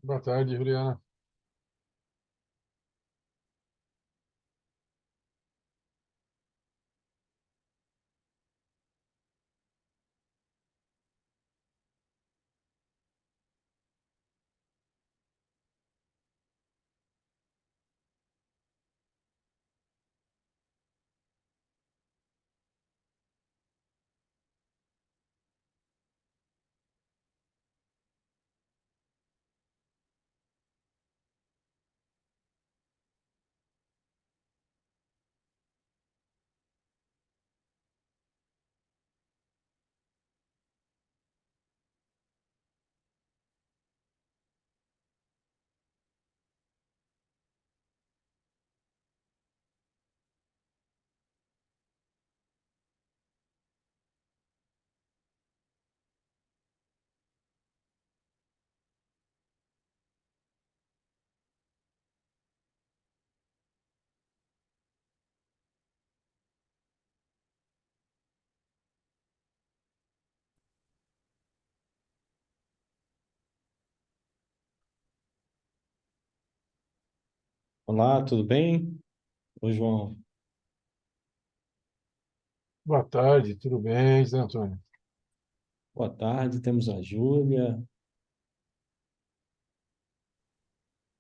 Boa tarde, Juliana. Olá, tudo bem? Oi, João. Boa tarde, tudo bem, Zé Antônio? Boa tarde. Temos a Júlia.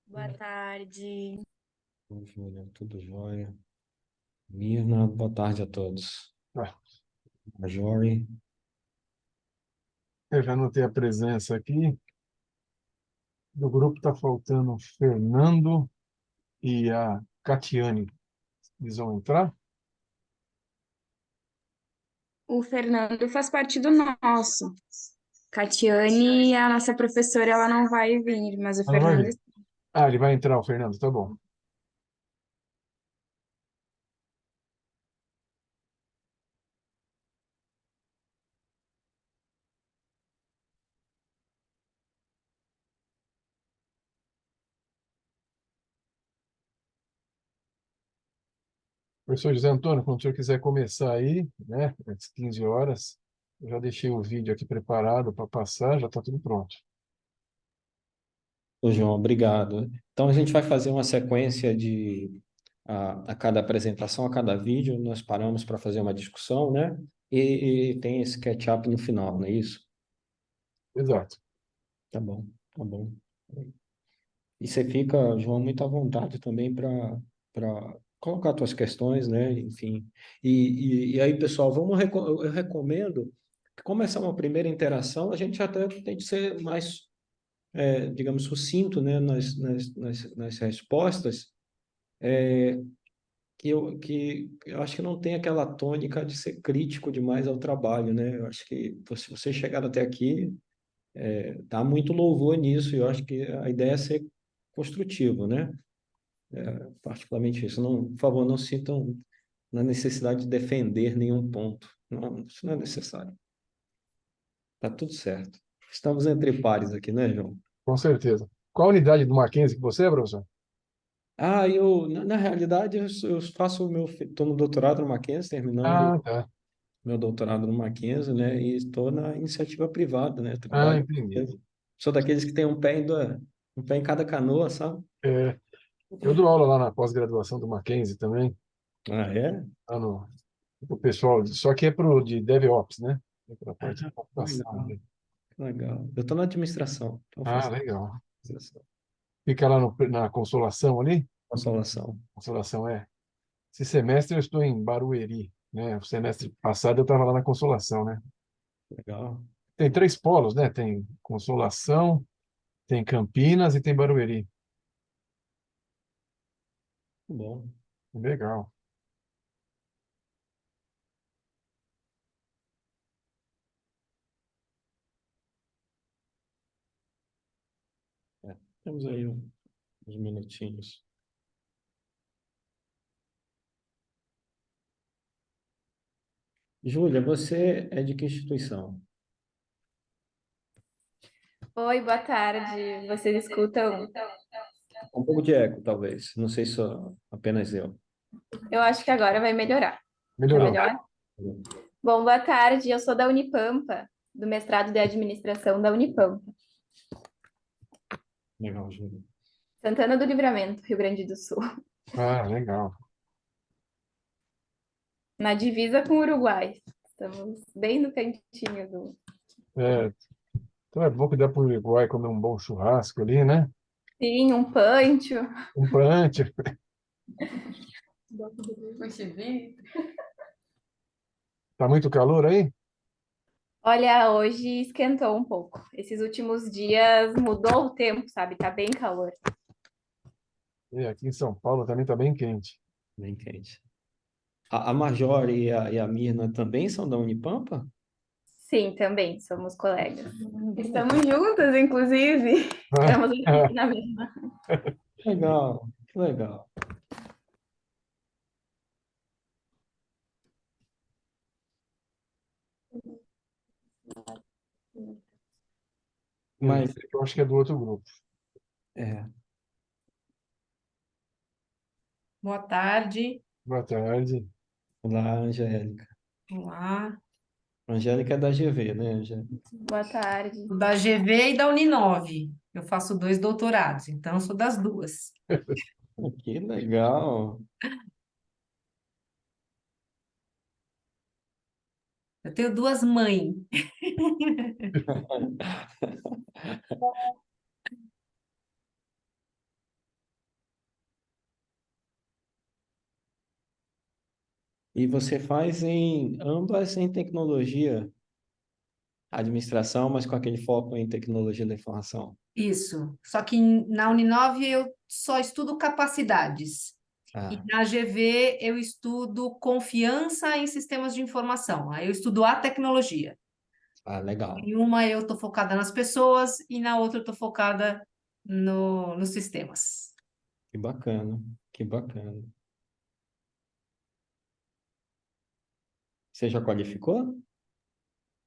Boa tarde. Oi, Júlia, tudo jóia? Mirna, boa tarde a todos. Ah, A Jory, eu já notei a presença aqui. Do grupo está faltando o Fernando e a Catiane. Eles vão entrar? O Fernando faz parte do nosso. Catiane, a nossa professora, ela não vai vir, mas o Ah, não vai Fernando. vir. Ah, ele vai entrar, o Fernando, tá bom. Professor José Antônio, quando o senhor quiser começar aí, né, às 15 horas, eu já deixei o vídeo aqui preparado para passar, já está tudo pronto. Ô, João, obrigado. Então, a gente vai fazer uma sequência a cada apresentação, a cada vídeo, nós paramos para fazer uma discussão, né? E tem esse catch-up no final, não é isso? Exato. Tá bom, tá bom. E você fica, João, muito à vontade também para colocar suas questões, né? Enfim. E aí, pessoal, eu recomendo que, como essa é uma primeira interação, a gente até tem que ser mais, digamos, sucinto, né? Nas respostas, que eu acho que não tem aquela tônica de ser crítico demais ao trabalho, né? Eu acho que se você chegar até aqui, dá muito louvor nisso, e eu acho que a ideia é ser construtivo, né? Particularmente isso. Não, por favor, não sintam na necessidade de defender nenhum ponto. Não, isso não é necessário. Tá tudo certo. Estamos entre pares aqui, né, João? Com certeza. Qual a unidade do Mackenzie que você é, professor? Na realidade, eu faço estou no doutorado no Mackenzie, terminando Ah, tá. meu doutorado no Mackenzie, né, e estou na iniciativa privada, né, Ah, trabalho. entendi. Sou daqueles que tem um pé em cada canoa, sabe? É, eu dou aula lá na pós-graduação do Mackenzie também, Ah, é? lá no, o pessoal, só que é pro de DevOps, né? É para a Ah, parte de que computação legal, ali. que legal. Eu estou na administração, então eu Ah, faço legal. administração. Fica lá no, na Consolação ali? Consolação. Consolação é. Esse semestre eu estou em Barueri, né? O semestre passado eu estava lá na Consolação, né? Legal. Tem três polos, né? Tem Consolação, tem Campinas e tem Barueri. Bom. Legal. É, temos aí uns minutinhos. Júlia, você é de que instituição? Oi, boa tarde. Vocês escutam? Um pouco de eco, talvez. Não sei se sou apenas eu. Eu acho que agora vai melhorar. Tá Melhorou. melhor? Bom, boa tarde. Eu sou da Unipampa, do mestrado de administração da Unipampa. Legal, Júlio. Santana do Livramento, Rio Grande do Sul. Ah, legal. Na divisa com o Uruguai. Estamos bem no cantinho do. É, então é bom que dá para o Uruguai comer um bom churrasco ali, né? Sim, um pancho. Um punch. Tá muito calor aí? Olha, hoje esquentou um pouco. Esses últimos dias mudou o tempo, sabe? Tá bem calor. E aqui em São Paulo também tá bem quente. Bem quente. A Major e a Mirna também são da Unipampa? Sim, também, somos colegas. Estamos juntas, inclusive. Estamos aqui na mesma. Legal, que legal. Mas, Esse aqui eu acho que é do outro grupo. é, Boa tarde. Boa tarde. olá, Angélica. Olá. Angélica é da GV, né, Angélica? Boa tarde. Da GV e da Uninove. Eu faço 2 doutorados, então sou das duas. Que legal. Eu tenho 2 mães. E você faz ambas em tecnologia, administração, mas com aquele foco em tecnologia da informação. Isso. Só que na Uninove eu só estudo capacidades. E Ah, na GV eu estudo confiança em sistemas de informação. Aí eu estudo a tecnologia. legal. Em uma eu estou focada nas pessoas e na outra eu estou focada nos sistemas. Que bacana, que bacana. Você já qualificou?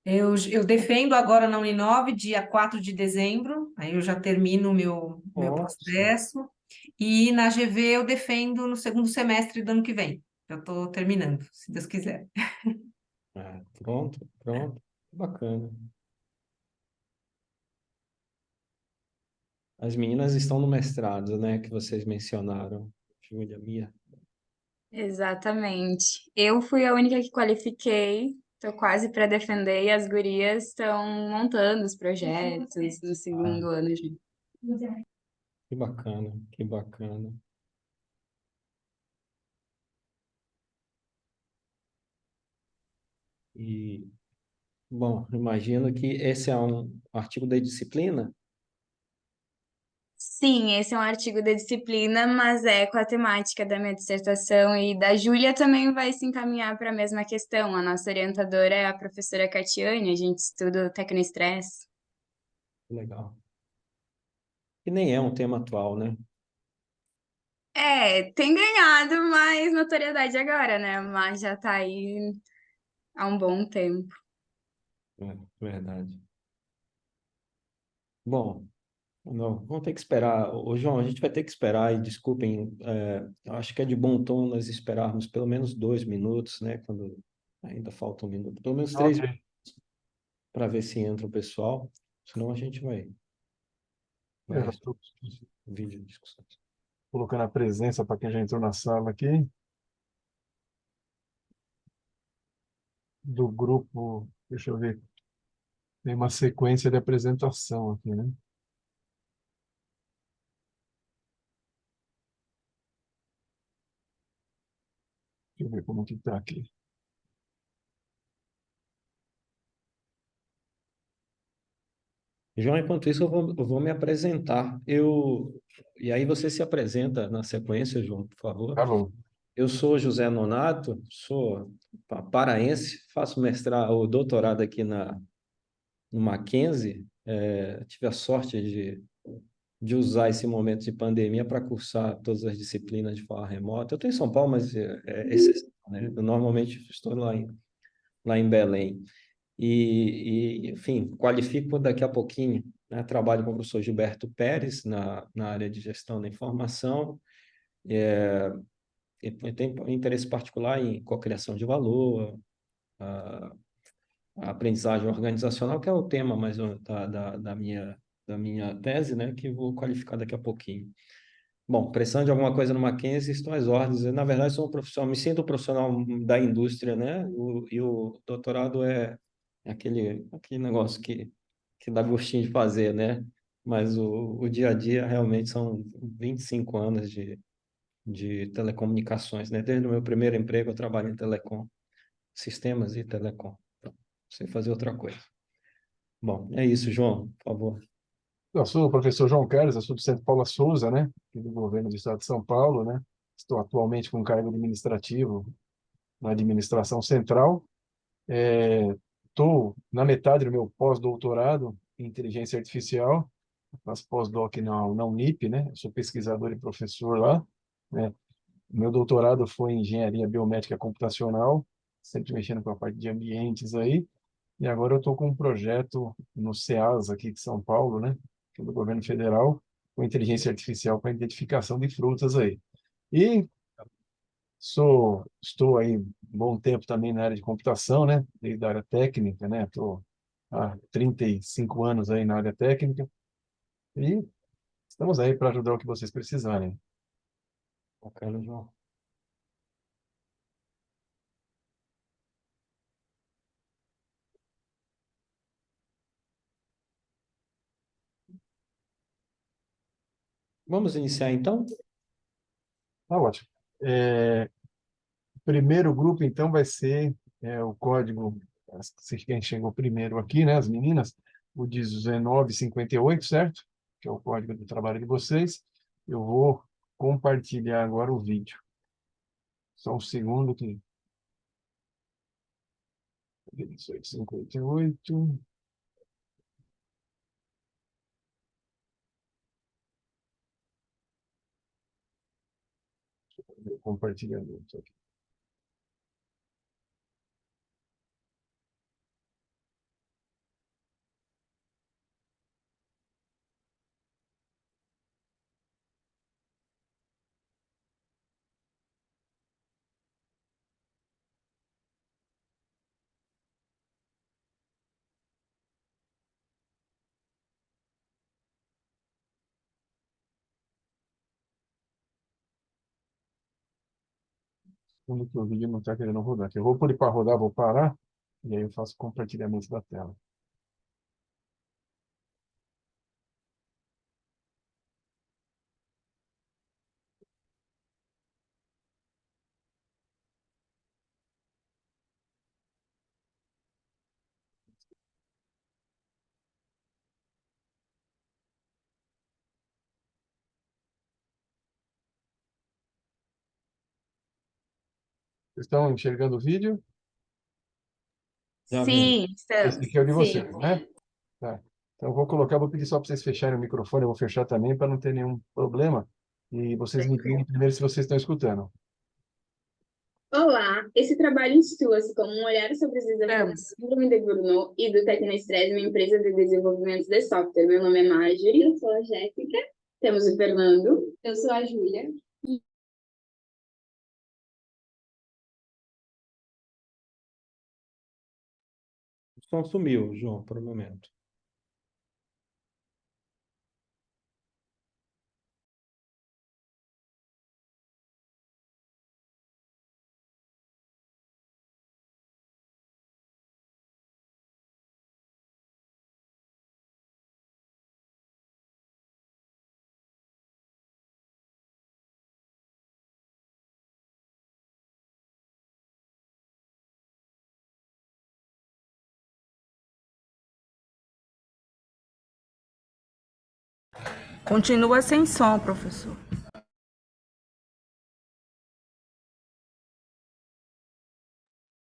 Eu defendo agora na Uninove, dia 4 de dezembro, aí eu já termino o meu Nossa. processo, e na GV eu defendo no segundo semestre do ano que vem. Já estou terminando, se Deus quiser. Pronto, pronto. Bacana. As meninas estão no mestrado, né, que vocês mencionaram, Júlia, Mia. Exatamente. Eu fui a única que qualifiquei, estou quase para defender, e as gurias estão montando os projetos no Ah, segundo ano já. que bacana, que bacana. E, bom, imagino que esse é um artigo da disciplina. Sim, esse é um artigo da disciplina, mas é com a temática da minha dissertação e da Júlia também vai se encaminhar para a mesma questão. A nossa orientadora é a professora Catiane, a gente estuda o tecnoestresse. Legal. E nem é um tema atual, né? É, tem ganhado mais notoriedade agora, né? Mas já tá aí há um bom tempo. É, verdade. Bom, não, vamos ter que esperar. Ô, João, a gente vai ter que esperar, e desculpem, eu acho que é de bom tom nós esperarmos pelo menos 2 minutos, né? Quando ainda falta um minuto, pelo menos três, Ok. para ver se entra o pessoal. Senão a gente vai Eu já estou vídeo de discussões. colocando a presença para quem já entrou na sala aqui, do grupo. Deixa eu ver. Tem uma sequência de apresentação aqui, né? Deixa eu ver como que está aqui. João, enquanto isso, eu vou me apresentar. E aí você se apresenta na sequência, João, por favor. Tá bom. Eu sou José Nonato, sou paraense, faço mestrado ou doutorado aqui no Mackenzie. Tive a sorte de usar esse momento de pandemia para cursar todas as disciplinas de forma remota. Eu estou em São Paulo, mas é exceção, né? Eu normalmente estou lá em Belém. Enfim, qualifico daqui a pouquinho, né? Trabalho com o professor Gilberto Pérez na área de gestão da informação. Eu tenho interesse particular em cocriação de valor, a aprendizagem organizacional, que é o tema mais da da minha tese, né, que vou qualificar daqui a pouquinho. Bom, precisando de alguma coisa no Mackenzie, estou às ordens. Eu, na verdade, sou um profissional, me sinto um profissional da indústria, né? E o doutorado é aquele negócio que dá gostinho de fazer, né? Mas o dia a dia realmente são 25 anos de telecomunicações, né? Desde o meu primeiro emprego eu trabalho em telecom, sistemas e telecom. Então, sem fazer outra coisa. Bom, é isso, João, por favor. Eu sou o professor João Carlos, eu sou do Centro Paula Souza, né, aqui do governo do Estado de São Paulo, né. Estou atualmente com cargo administrativo na administração central. Estou na metade do meu pós-doutorado em inteligência artificial, faço pós-doc na Unip, né. Eu sou pesquisador e professor lá, né. Meu doutorado foi em engenharia biomédica computacional, sempre mexendo com a parte de ambientes aí. E agora eu estou com um projeto no CEAS aqui de São Paulo, né, que é do governo federal, com inteligência artificial para identificação de frutas aí. E estou aí um bom tempo também na área de computação, né, desde a área técnica, né, estou há 35 anos aí na área técnica e estamos aí para ajudar o que vocês precisarem. Bacana, João. Vamos iniciar então? Tá ótimo. O primeiro grupo, então, vai ser o código, quem chegou primeiro aqui, né, as meninas, o 1958, certo? Que é o código do trabalho de vocês. Eu vou compartilhar agora o vídeo. Só um segundo que... 1858. Compartilhamento aqui. Segundo que o vídeo não está querendo rodar. Que eu vou pôr ele para rodar, vou parar, e aí eu faço compartilhamento da tela. Vocês estão enxergando o vídeo? Já vimos. Sim, Esse estamos. aqui é o de Sim. vocês, né? Tá. Então, eu vou colocar, vou pedir só para vocês fecharem o microfone, eu vou fechar também para não ter nenhum problema. E vocês me digam primeiro se vocês estão escutando. Olá, esse trabalho intitula-se como um olhar sobre os desafios do Síndrome de Burnout e do Tecnoestresse, uma empresa de desenvolvimento de software. Meu nome é Marjorie. Eu sou a Jéssica. Temos o Fernando. Eu sou a Júlia. O som sumiu, João, por um momento. Continua sem som, professor.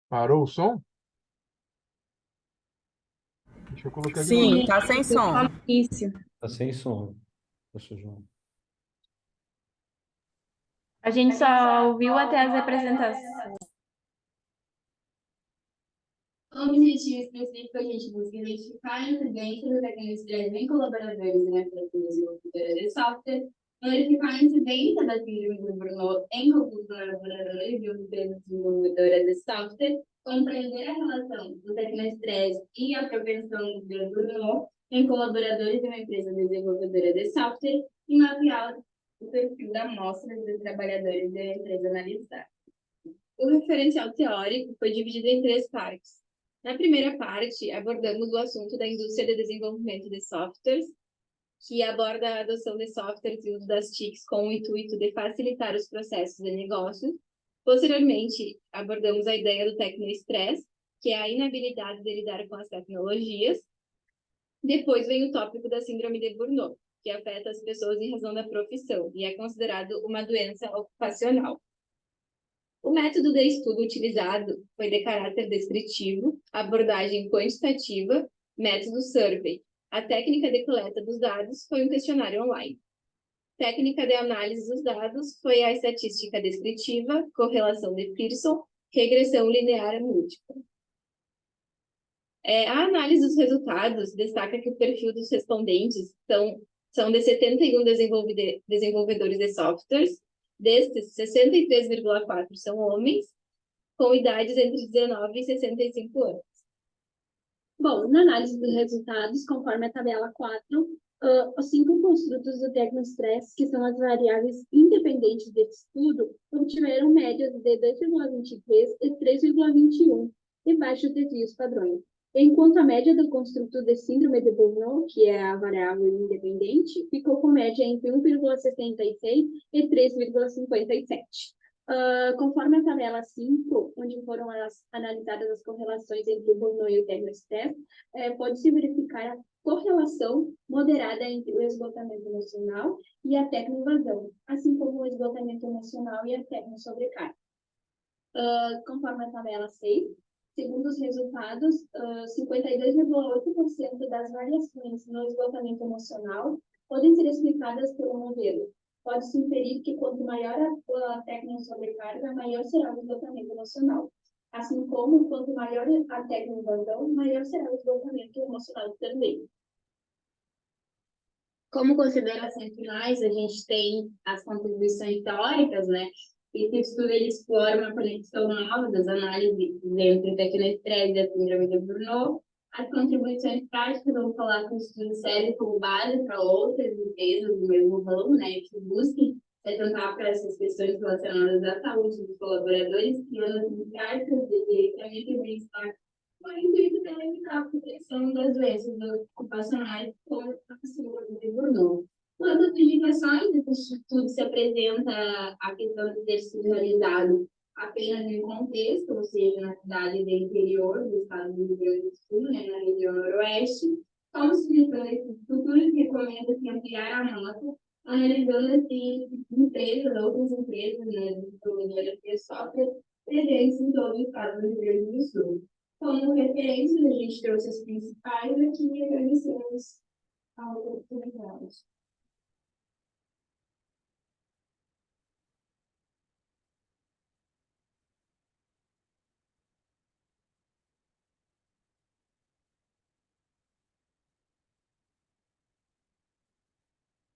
Parou o som? Deixa eu colocar de novo. Sim, tá sem som. Isso. Está sem som, professor João. A gente só ouviu até as apresentações. O objetivo específico a gente busca identificar a incidência do tecnoestresse em colaboradores e na desenvolvedora de software, Verificar a incidência da síndrome do Burnout em colaboradores de empresas desenvolvedoras de software, compreender a relação do tecnoestresse e a prevenção do burnout em colaboradores de uma empresa desenvolvedora de software e mapear o perfil da amostra de trabalhadores da empresa analisada. O referencial teórico foi dividido em 3 partes. Na primeira parte, abordamos o assunto da indústria de desenvolvimento de softwares, que aborda a adoção de softwares e uso das TICs com o intuito de facilitar os processos de negócio. Posteriormente, abordamos a ideia do tecnoestresse, que é a inabilidade de lidar com as tecnologias. Depois vem o tópico da síndrome de Burnout, que afeta as pessoas em razão da profissão e é considerado uma doença ocupacional. O método de estudo utilizado foi de caráter descritivo, abordagem quantitativa, método survey. A técnica de coleta dos dados foi um questionário online. Técnica de análise dos dados foi a estatística descritiva, correlação de Pearson, regressão linear múltipla. A análise dos resultados destaca que o perfil dos respondentes são de 71 desenvolvedores de softwares. Destes, 63,4 são homens, com idades entre 19 e 65 anos. Bom, na análise dos resultados, conforme a tabela 4, os 5 construtos do tecnoestresse, que são as variáveis independentes desse estudo, obtiveram médias de 2,23 e 3,21, e baixos desvios padrões. Enquanto a média do construto de síndrome de Burnout, que é a variável independente, ficou com média entre 1,66 e 3,57. Conforme a tabela 5, onde foram analisadas as correlações entre o burnout e o tecnoestresse, pode-se verificar a correlação moderada entre o esgotamento emocional e a tecnoevasão, assim como o esgotamento emocional e a tecnosobrecarga. Conforme a tabela 6, segundo os resultados, 52,8% das variações no esgotamento emocional podem ser explicadas pelo modelo. Pode-se inferir que quanto maior a tecnosobrecarga, maior será o esgotamento emocional. Assim como, quanto maior a tecnoevasão, maior será o esgotamento emocional também. Como considerações finais, a gente tem as contribuições teóricas, né? Esse estudo ele explora uma conexão nova das análises entre o tecnoestresse e a síndrome de Burnout. As contribuições práticas vão falar que o estudo serve como base para outras empresas do mesmo ramo, né, que busquem atentar para essas questões relacionadas à saúde dos colaboradores, criando práticas de gerenciamento e bem-estar, com o intuito de evitar a proteção das doenças ocupacionais como a síndrome de Burnout. Quanto às indicações, esse estudo se apresenta a questão de ter sido realizado apenas em contexto, ou seja, na cidade do interior do estado do Rio Grande do Sul, né, na região noroeste. Como sugestão desse futuro, recomenda-se ampliar a nota, analisando assim outras empresas, né, desenvolvedoras de software presentes em todo o estado do Rio Grande do Sul. Como referência, a gente trouxe as principais aqui e agradecemos a oportunidade.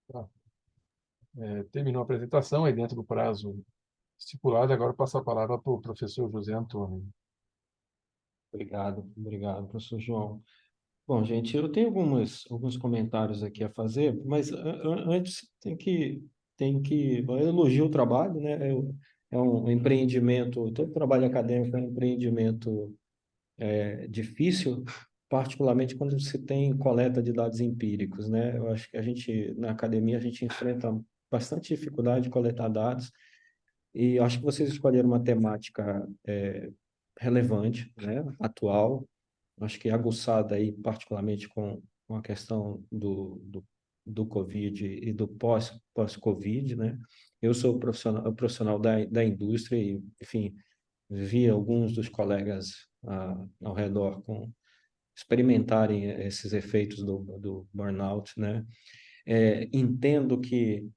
Tá. Terminou a apresentação, aí dentro do prazo estipulado, agora eu passo a palavra para o professor José Antônio. Obrigado, professor João. Bom, gente, eu tenho alguns comentários aqui a fazer, mas antes eu elogio o trabalho, né? É um empreendimento, todo trabalho acadêmico é um empreendimento difícil, particularmente quando se tem coleta de dados empíricos, né? Eu acho que na academia, a gente enfrenta bastante dificuldade de coletar dados, e eu acho que vocês escolheram uma temática relevante, né? Atual, acho que aguçada aí, particularmente com a questão do Covid e do pós-Covid, né? Eu sou profissional da indústria e, enfim, vi alguns dos colegas ao redor experimentarem esses efeitos do burnout, né? Entendo que...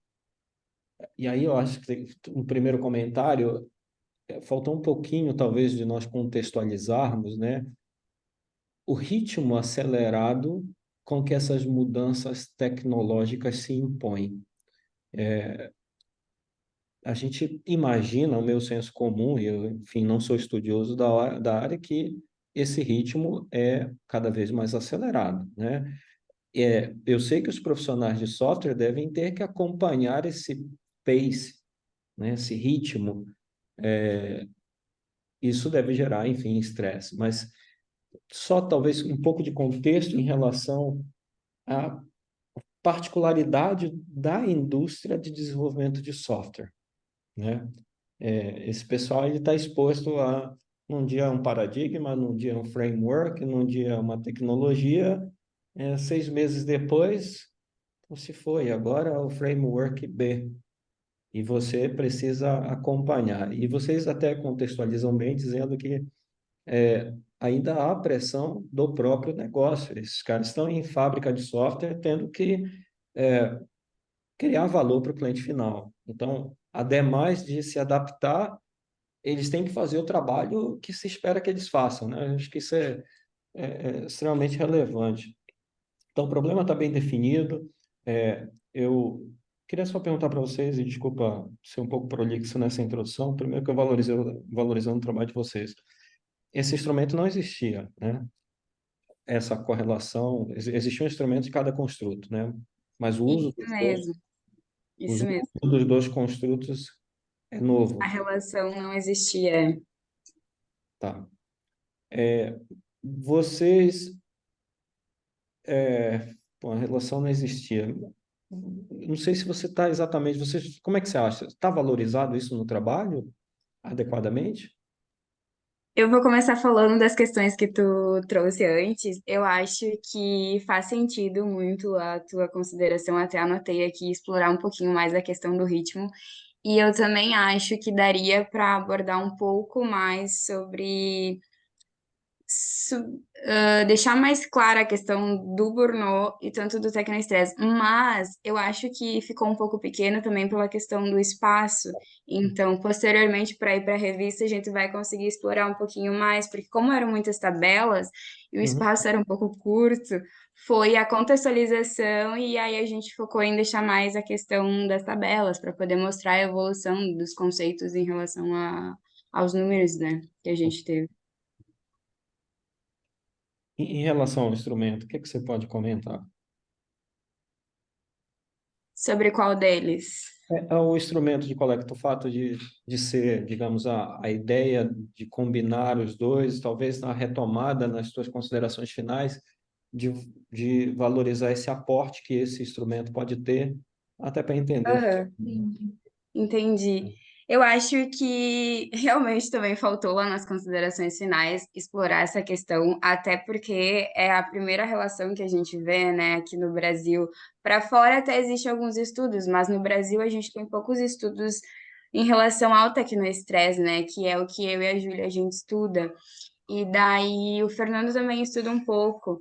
E aí eu acho que um primeiro comentário, faltou um pouquinho, talvez, de nós contextualizarmos, né, o ritmo acelerado com que essas mudanças tecnológicas se impõem. A gente imagina, o meu senso comum, e eu, enfim, não sou estudioso da área, que esse ritmo é cada vez mais acelerado, né? Eu sei que os profissionais de software devem ter que acompanhar esse pace, né? Esse ritmo. Isso deve gerar, enfim, estresse, mas só talvez um pouco de contexto em relação à particularidade da indústria de desenvolvimento de software, né? Esse pessoal ele está exposto a, num dia um paradigma, num dia um framework, num dia uma tecnologia, 6 meses depois, se foi, agora é o framework B, e você precisa acompanhar. E vocês até contextualizam bem, dizendo que ainda há pressão do próprio negócio. Esses caras estão em fábrica de software tendo que criar valor para o cliente final. Então, ademais de se adaptar, eles têm que fazer o trabalho que se espera que eles façam, né? Eu acho que isso é extremamente relevante. Então, o problema está bem definido. Eu queria só perguntar para vocês, e desculpa ser um pouco prolixo nessa introdução, primeiro que eu valorizando o trabalho de vocês. Esse instrumento não existia, né? Essa correlação, existia um instrumento de cada construto, né? Mas o uso Isso dos dois, mesmo, o isso uso mesmo. dos dois construtos é A novo, relação não existia. tá? Vocês, bom, a relação não existia. Não sei se você está exatamente, como é que você acha? Está valorizado isso no trabalho adequadamente? Eu vou começar falando das questões que tu trouxe antes. Eu acho que faz sentido muito a tua consideração, até anotei aqui, explorar um pouquinho mais a questão do ritmo. E eu também acho que daria para abordar um pouco mais sobre deixar mais clara a questão do burnout e tanto do tecnoestresse, mas eu acho que ficou um pouco pequeno também pela questão do espaço. Então, posteriormente, para ir para a revista, a gente vai conseguir explorar um pouquinho mais, porque como eram muitas tabelas e o Uhum. espaço era um pouco curto, foi a contextualização e aí a gente focou em deixar mais a questão das tabelas para poder mostrar a evolução dos conceitos em relação aos números, né, que a gente teve. Em relação ao instrumento, o que é que você pode comentar? Sobre qual deles? É o instrumento de coleta, o fato de ser, digamos, a ideia de combinar os dois, talvez na retomada, nas suas considerações finais, de, de valorizar esse aporte que esse instrumento pode ter, até para entender. Aham, entendi. Eu acho que realmente também faltou lá nas considerações finais explorar essa questão, até porque é a primeira relação que a gente vê, né, aqui no Brasil. Para fora até existem alguns estudos, mas no Brasil a gente tem poucos estudos em relação ao tecnoestresse, né, que é o que eu e a Júlia a gente estuda. E daí o Fernando também estuda um pouco.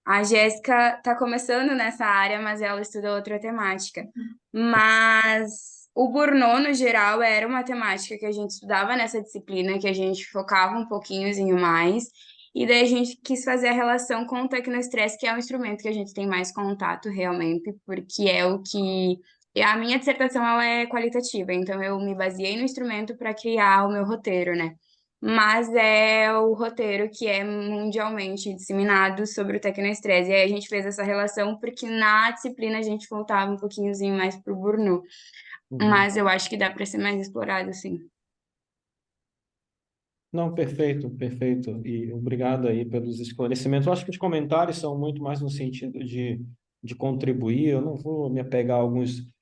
A Jéssica está começando nessa área, mas ela estuda outra temática. Mas o Burnout, no geral, era uma temática que a gente estudava nessa disciplina, que a gente focava um pouquinhozinho mais. E daí a gente quis fazer a relação com o tecnoestresse, que é o instrumento que a gente tem mais contato realmente, porque é o que... A minha dissertação ela é qualitativa, então eu me baseei no instrumento para criar o meu roteiro, né? Mas é o roteiro que é mundialmente disseminado sobre o tecnoestresse. E aí a gente fez essa relação porque na disciplina a gente voltava um pouquinhozinho mais pro Burnout. Uhum. Mas eu acho que dá para ser mais explorado, sim. Não, perfeito, perfeito. E obrigado aí pelos esclarecimentos. Eu acho que os comentários são muito mais no sentido de contribuir. Eu não vou me apegar a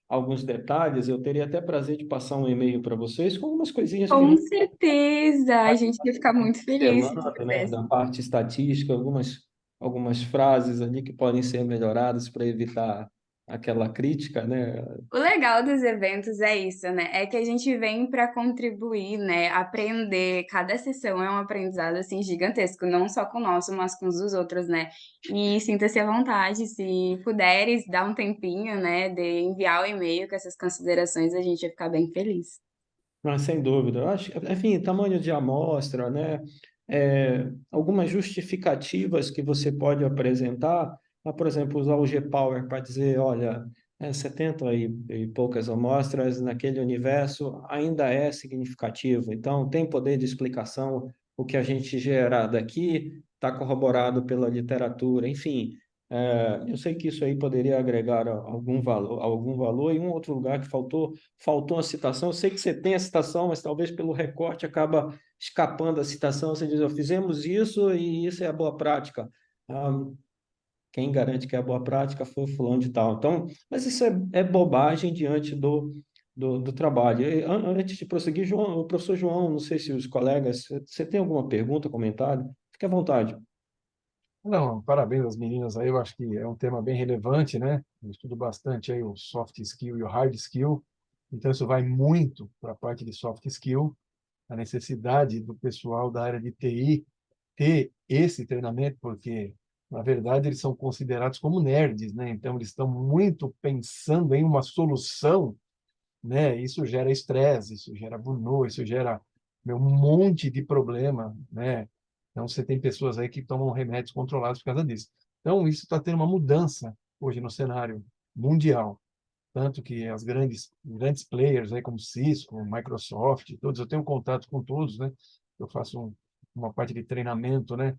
alguns detalhes. Eu teria até prazer de passar um e-mail para vocês com algumas coisinhas que a Com gente certeza! A gente ia ficar muito feliz se tu observando, né, pudesse. da parte estatística, algumas frases ali que podem ser melhoradas para evitar aquela crítica, né? O legal dos eventos é isso, né? É que a gente vem para contribuir, né? Aprender. Cada sessão é um aprendizado assim gigantesco, não só com o nosso, mas com os dos outros, né? E sinta-se à vontade, se puderes dar um tempinho, né, de enviar o e-mail com essas considerações, a gente vai ficar bem feliz. Mas sem dúvida. Eu acho, enfim, tamanho de amostra, né? Algumas justificativas que você pode apresentar, por exemplo, usar o G-Power para dizer, olha, 70 e poucas amostras naquele universo ainda é significativo. Então, tem poder de explicação. O que a gente gera daqui está corroborado pela literatura. Enfim, eu sei que isso aí poderia agregar algum valor. E um outro lugar que faltou a citação. Eu sei que você tem a citação, mas talvez pelo recorte acaba escapando a citação. Você diz, fizemos isso e isso é a boa prática. Ah, quem garante que é boa prática foi o fulano de tal. Então, mas isso é bobagem diante do trabalho. E, antes de prosseguir, João, o professor João, não sei se os colegas, você tem alguma pergunta, comentário? Fique à vontade. Não, parabéns às meninas aí, eu acho que é um tema bem relevante, né? Eu estudo bastante aí o soft skill e o hard skill, então isso vai muito para a parte de soft skill, a necessidade do pessoal da área de TI ter esse treinamento, porque, na verdade, eles são considerados como nerds, né? Então, eles estão muito pensando em uma solução, né? Isso gera estresse, isso gera burnout, isso gera um monte de problema, né? Então, você tem pessoas aí que tomam remédios controlados por causa disso. Então, isso está tendo uma mudança hoje no cenário mundial. Tanto que as grandes players aí como Cisco, Microsoft, todos, eu tenho contato com todos, né? Eu faço uma parte de treinamento, né?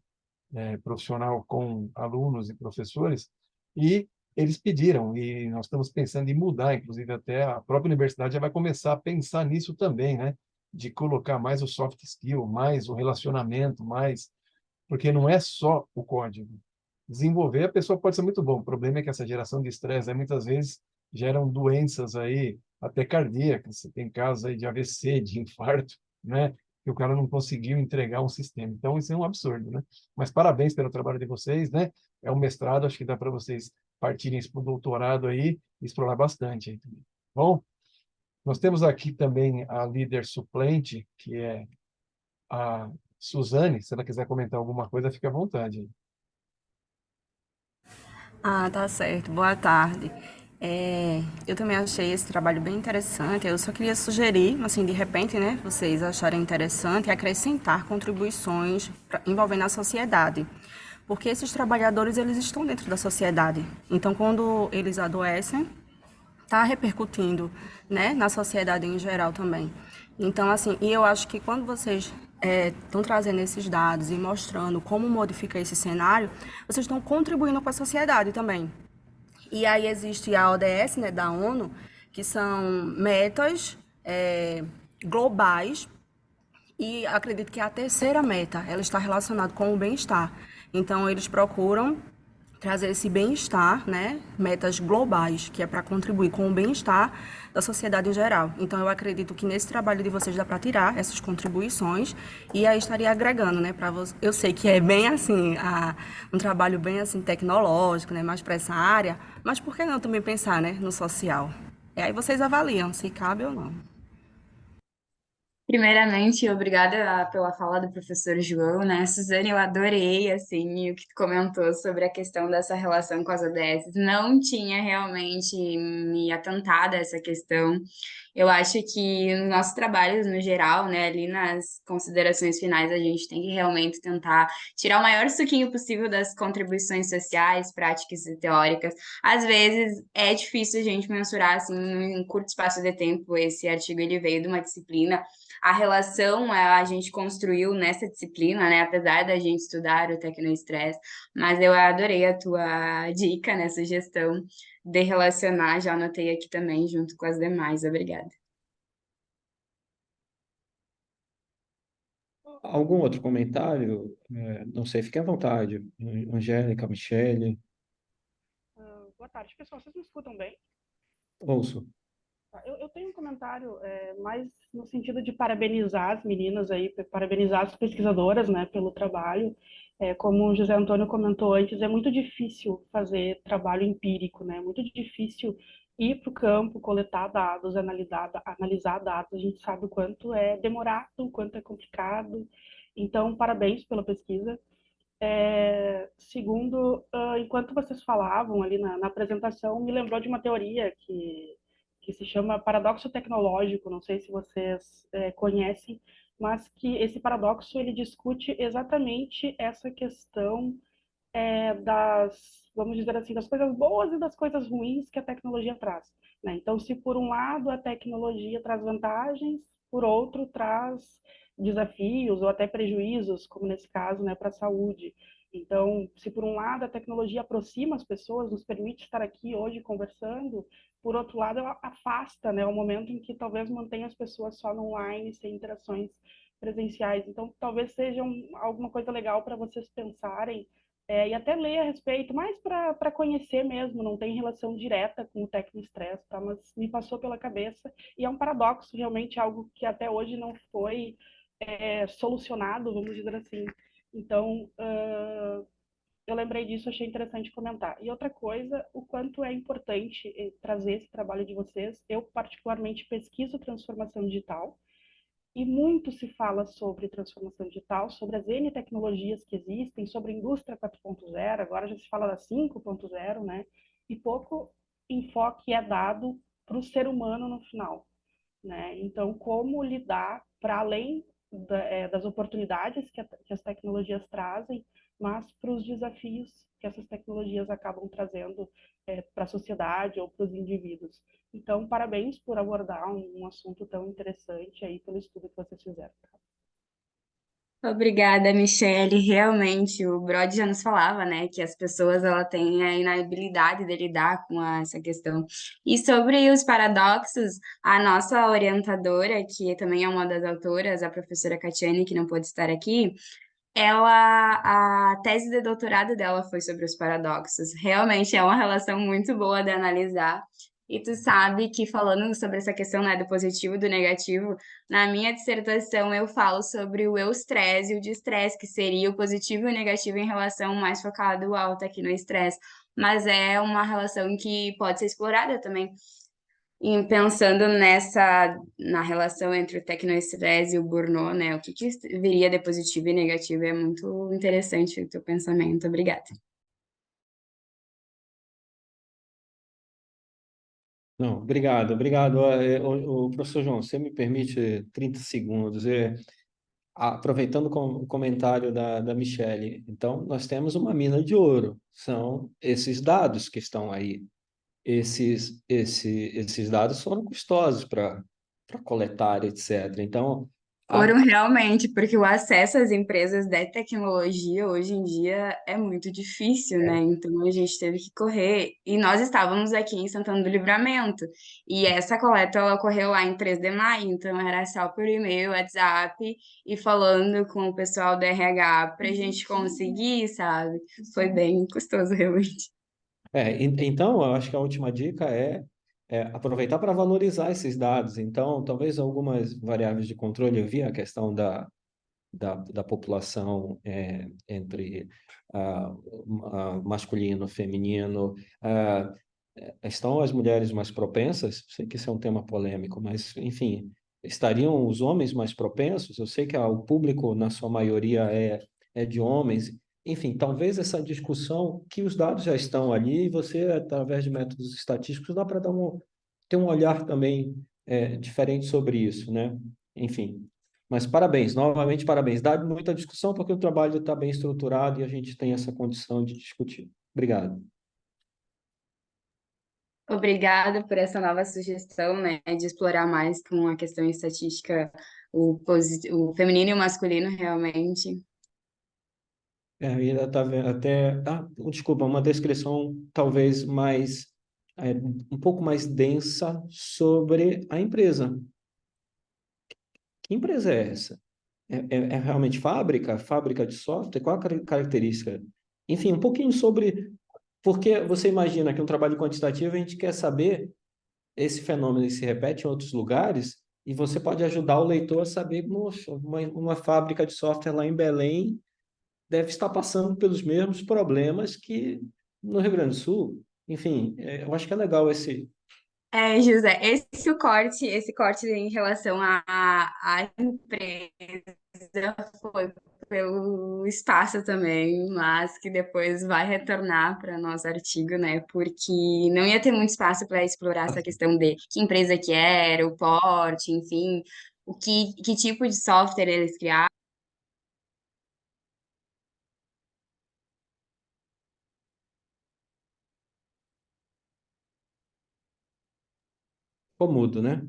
Profissional com alunos e professores, e eles pediram, e nós estamos pensando em mudar, inclusive até a própria universidade já vai começar a pensar nisso também, né? De colocar mais o soft skill, mais o relacionamento, mais, porque não é só o código. Desenvolver, a pessoa pode ser muito bom. O problema é que essa geração de estresse, aí, muitas vezes, geram doenças aí, até cardíacas. Você tem casos aí de AVC, de infarto, né? Que o cara não conseguiu entregar um sistema. Então, isso é um absurdo, né? Mas parabéns pelo trabalho de vocês, né? É um mestrado, acho que dá para vocês partirem para o doutorado aí e explorar bastante aí também. Bom, nós temos aqui também a líder suplente, que é a Suzane. Se ela quiser comentar alguma coisa, fique à vontade. Ah, tá certo. Boa tarde. Eu também achei esse trabalho bem interessante. Eu só queria sugerir, assim, de repente, né, vocês acharem interessante acrescentar contribuições envolvendo a sociedade. Porque esses trabalhadores, eles estão dentro da sociedade. Então, quando eles adoecem, está repercutindo, né, na sociedade em geral também. Então, assim, e eu acho que quando vocês estão trazendo esses dados e mostrando como modifica esse cenário, vocês estão contribuindo com a sociedade também. E aí existe a ODS, né, da ONU, que são metas globais, e acredito que a terceira meta, ela está relacionada com o bem-estar. Então, eles procuram trazer esse bem-estar, né, metas globais, que é para contribuir com o bem-estar da sociedade em geral. Então, eu acredito que nesse trabalho de vocês dá para tirar essas contribuições e aí estaria agregando, né, para você. Eu sei que é bem assim, um trabalho bem assim tecnológico, né, mais para essa área, mas por que não também pensar, né, no social? E aí vocês avaliam se cabe ou não. Primeiramente, obrigada pela fala do professor João, né? Suzane, eu adorei, assim, o que tu comentou sobre a questão dessa relação com as ODS. Não tinha realmente me atentado a essa questão. Eu acho que nos nossos trabalhos, no geral, né, ali nas considerações finais, a gente tem que realmente tentar tirar o maior suquinho possível das contribuições sociais, práticas e teóricas. Às vezes, é difícil a gente mensurar, assim, em um curto espaço de tempo. Esse artigo, ele veio de uma disciplina, a relação a gente construiu nessa disciplina, né? Apesar da gente estudar o tecnoestresse, mas eu adorei a tua dica, né? Sugestão de relacionar, já anotei aqui também junto com as demais. Obrigada. Algum outro comentário? Não sei, fique à vontade. Angélica, Michele, Boa tarde, pessoal. Vocês me escutam bem? ouço. Tá, eu tenho um comentário mais no sentido de parabenizar as meninas aí, parabenizar as pesquisadoras, né, pelo trabalho. Como o José Antônio comentou antes, é muito difícil fazer trabalho empírico, né? É muito difícil ir para o campo, coletar dados, analisar dados. A gente sabe o quanto é demorado, o quanto é complicado. Então, parabéns pela pesquisa. Segundo, enquanto vocês falavam ali na apresentação, me lembrou de uma teoria que se chama paradoxo tecnológico. Não sei se vocês conhecem, mas que esse paradoxo ele discute exatamente essa questão das vamos dizer assim, das coisas boas e das coisas ruins que a tecnologia traz, né? Então, se por um lado a tecnologia traz vantagens, por outro traz desafios ou até prejuízos, como nesse caso, né, para a saúde. Então, se por um lado a tecnologia aproxima as pessoas, nos permite estar aqui hoje conversando, por outro lado ela afasta, né, o momento em que talvez mantenha as pessoas só no online, sem interações presenciais. Então, talvez seja alguma coisa legal para vocês pensarem e até ler a respeito, mais para conhecer mesmo, não tem relação direta com o tecnoestresse, tá? Mas me passou pela cabeça e é um paradoxo, realmente algo que até hoje não foi solucionado, vamos dizer assim. Então, eu lembrei disso, achei interessante comentar. E outra coisa, o quanto é importante trazer esse trabalho de vocês. Eu, particularmente, pesquiso transformação digital, e muito se fala sobre transformação digital, sobre as N tecnologias que existem, sobre a indústria 4.0, agora já se fala da 5.0, né? E pouco enfoque é dado para o ser humano no final, né? Então, como lidar para além das oportunidades que as tecnologias trazem, mas para os desafios que essas tecnologias acabam trazendo para a sociedade ou para os indivíduos. Então, parabéns por abordar um assunto tão interessante aí pelo estudo que vocês fizeram. Obrigada, Michele. Realmente, o Brod já nos falava, né, que as pessoas ela têm a inabilidade de lidar com essa questão. E sobre os paradoxos, a nossa orientadora, que também é uma das autoras, a professora Catiane, que não pôde estar aqui, a tese de doutorado dela foi sobre os paradoxos. Realmente é uma relação muito boa de analisar. E tu sabe que falando sobre essa questão, né, do positivo e do negativo, na minha dissertação eu falo sobre o eustresse e o distresse, que seria o positivo e o negativo em relação mais focado ao tecnoestresse. Mas é uma relação que pode ser explorada também. E pensando na relação entre o tecnoestresse e o burnout, né? O que viria de positivo e negativo é muito interessante o teu pensamento. Obrigada. Não, obrigado, obrigado. O professor João, você me permite 30 segundos? Aproveitando o comentário da Michele, então, nós temos uma mina de ouro, são esses dados que estão aí. Esses dados foram custosos para coletar, etc. Então, Foram realmente, porque o acesso às empresas de tecnologia hoje em dia é muito difícil, né? Então a gente teve que correr. E nós estávamos aqui em Santana do Livramento. E essa coleta ela ocorreu lá em 3 de maio, então era só por e-mail, WhatsApp e falando com o pessoal do RH para a gente conseguir, sabe? Foi bem custoso, realmente. então, eu acho que a última dica é aproveitar para valorizar esses dados. Então, talvez algumas variáveis de controle, eu vi a questão da população entre masculino, feminino. Estão as mulheres mais propensas? Sei que isso é um tema polêmico, mas, enfim, estariam os homens mais propensos? Eu sei que o público, na sua maioria, é de homens. Enfim, talvez essa discussão, que os dados já estão ali, e você, através de métodos estatísticos, dá para ter um olhar também diferente sobre isso, né? Enfim, mas parabéns, novamente parabéns. Dá muita discussão porque o trabalho está bem estruturado e a gente tem essa condição de discutir. Obrigado. Obrigada por essa nova sugestão, né, de explorar mais com a questão estatística o feminino e o masculino, realmente. Ainda tá vendo até, desculpa, uma descrição talvez mais, um pouco mais densa sobre a empresa. Que empresa é essa? É realmente fábrica? Fábrica de software? Qual a característica? Enfim, um pouquinho sobre, porque você imagina que um trabalho quantitativo a gente quer saber esse fenômeno se repete em outros lugares e você pode ajudar o leitor a saber, moxa, uma fábrica de software lá em Belém deve estar passando pelos mesmos problemas que no Rio Grande do Sul. Enfim, eu acho que é legal esse. José, esse corte em relação à empresa foi pelo espaço também, mas que depois vai retornar para nosso artigo, né? Porque não ia ter muito espaço para explorar essa questão de que empresa que era, o porte, enfim, que tipo de software eles criaram. Ficou mudo, né?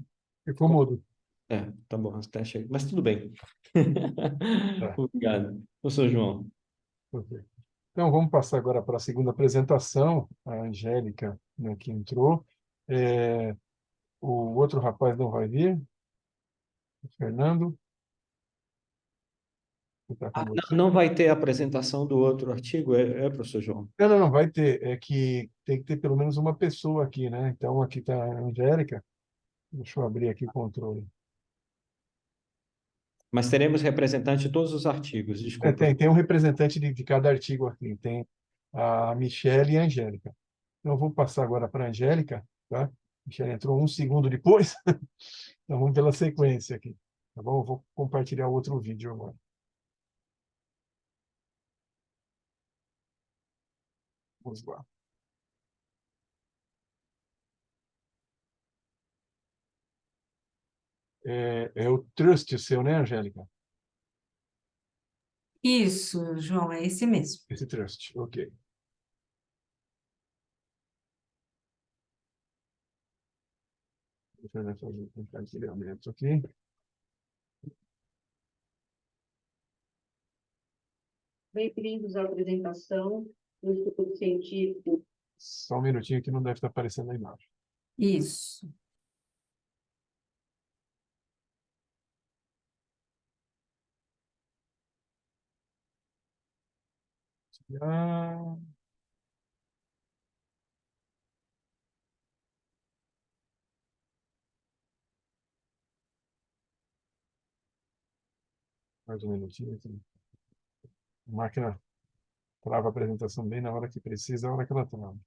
Ficou mudo. Tá bom, até achei. Mas tudo bem. Tá, Obrigado. Professor João. ok. Então, vamos passar agora para a segunda apresentação, a Angélica, né, que entrou. O outro rapaz não vai vir, o Fernando, que está com você. Não vai ter apresentação do outro artigo, professor João? Não, não, não, vai ter. É que tem que ter pelo menos uma pessoa aqui, né? Então, aqui está a Angélica. Deixa eu abrir aqui o controle. Mas teremos representante de todos os artigos, desculpa. Tem um representante de cada artigo aqui. Tem a Michelle e a Angélica. Então, eu vou passar agora para a Angélica, tá? A Michelle entrou um segundo depois. Então, vamos pela sequência aqui. Tá bom? Eu vou compartilhar outro vídeo agora. Vamos lá. É o Trust o seu, né, Angélica? Isso, João, é esse mesmo. Esse Trust, ok. Deixa eu fazer um compartilhamento aqui. Bem-vindos à apresentação do estudo científico. Só um minutinho que não deve estar aparecendo a imagem. Isso. Ah, mais um minutinho aqui. A máquina trava a apresentação bem na hora que precisa, a hora que ela trava.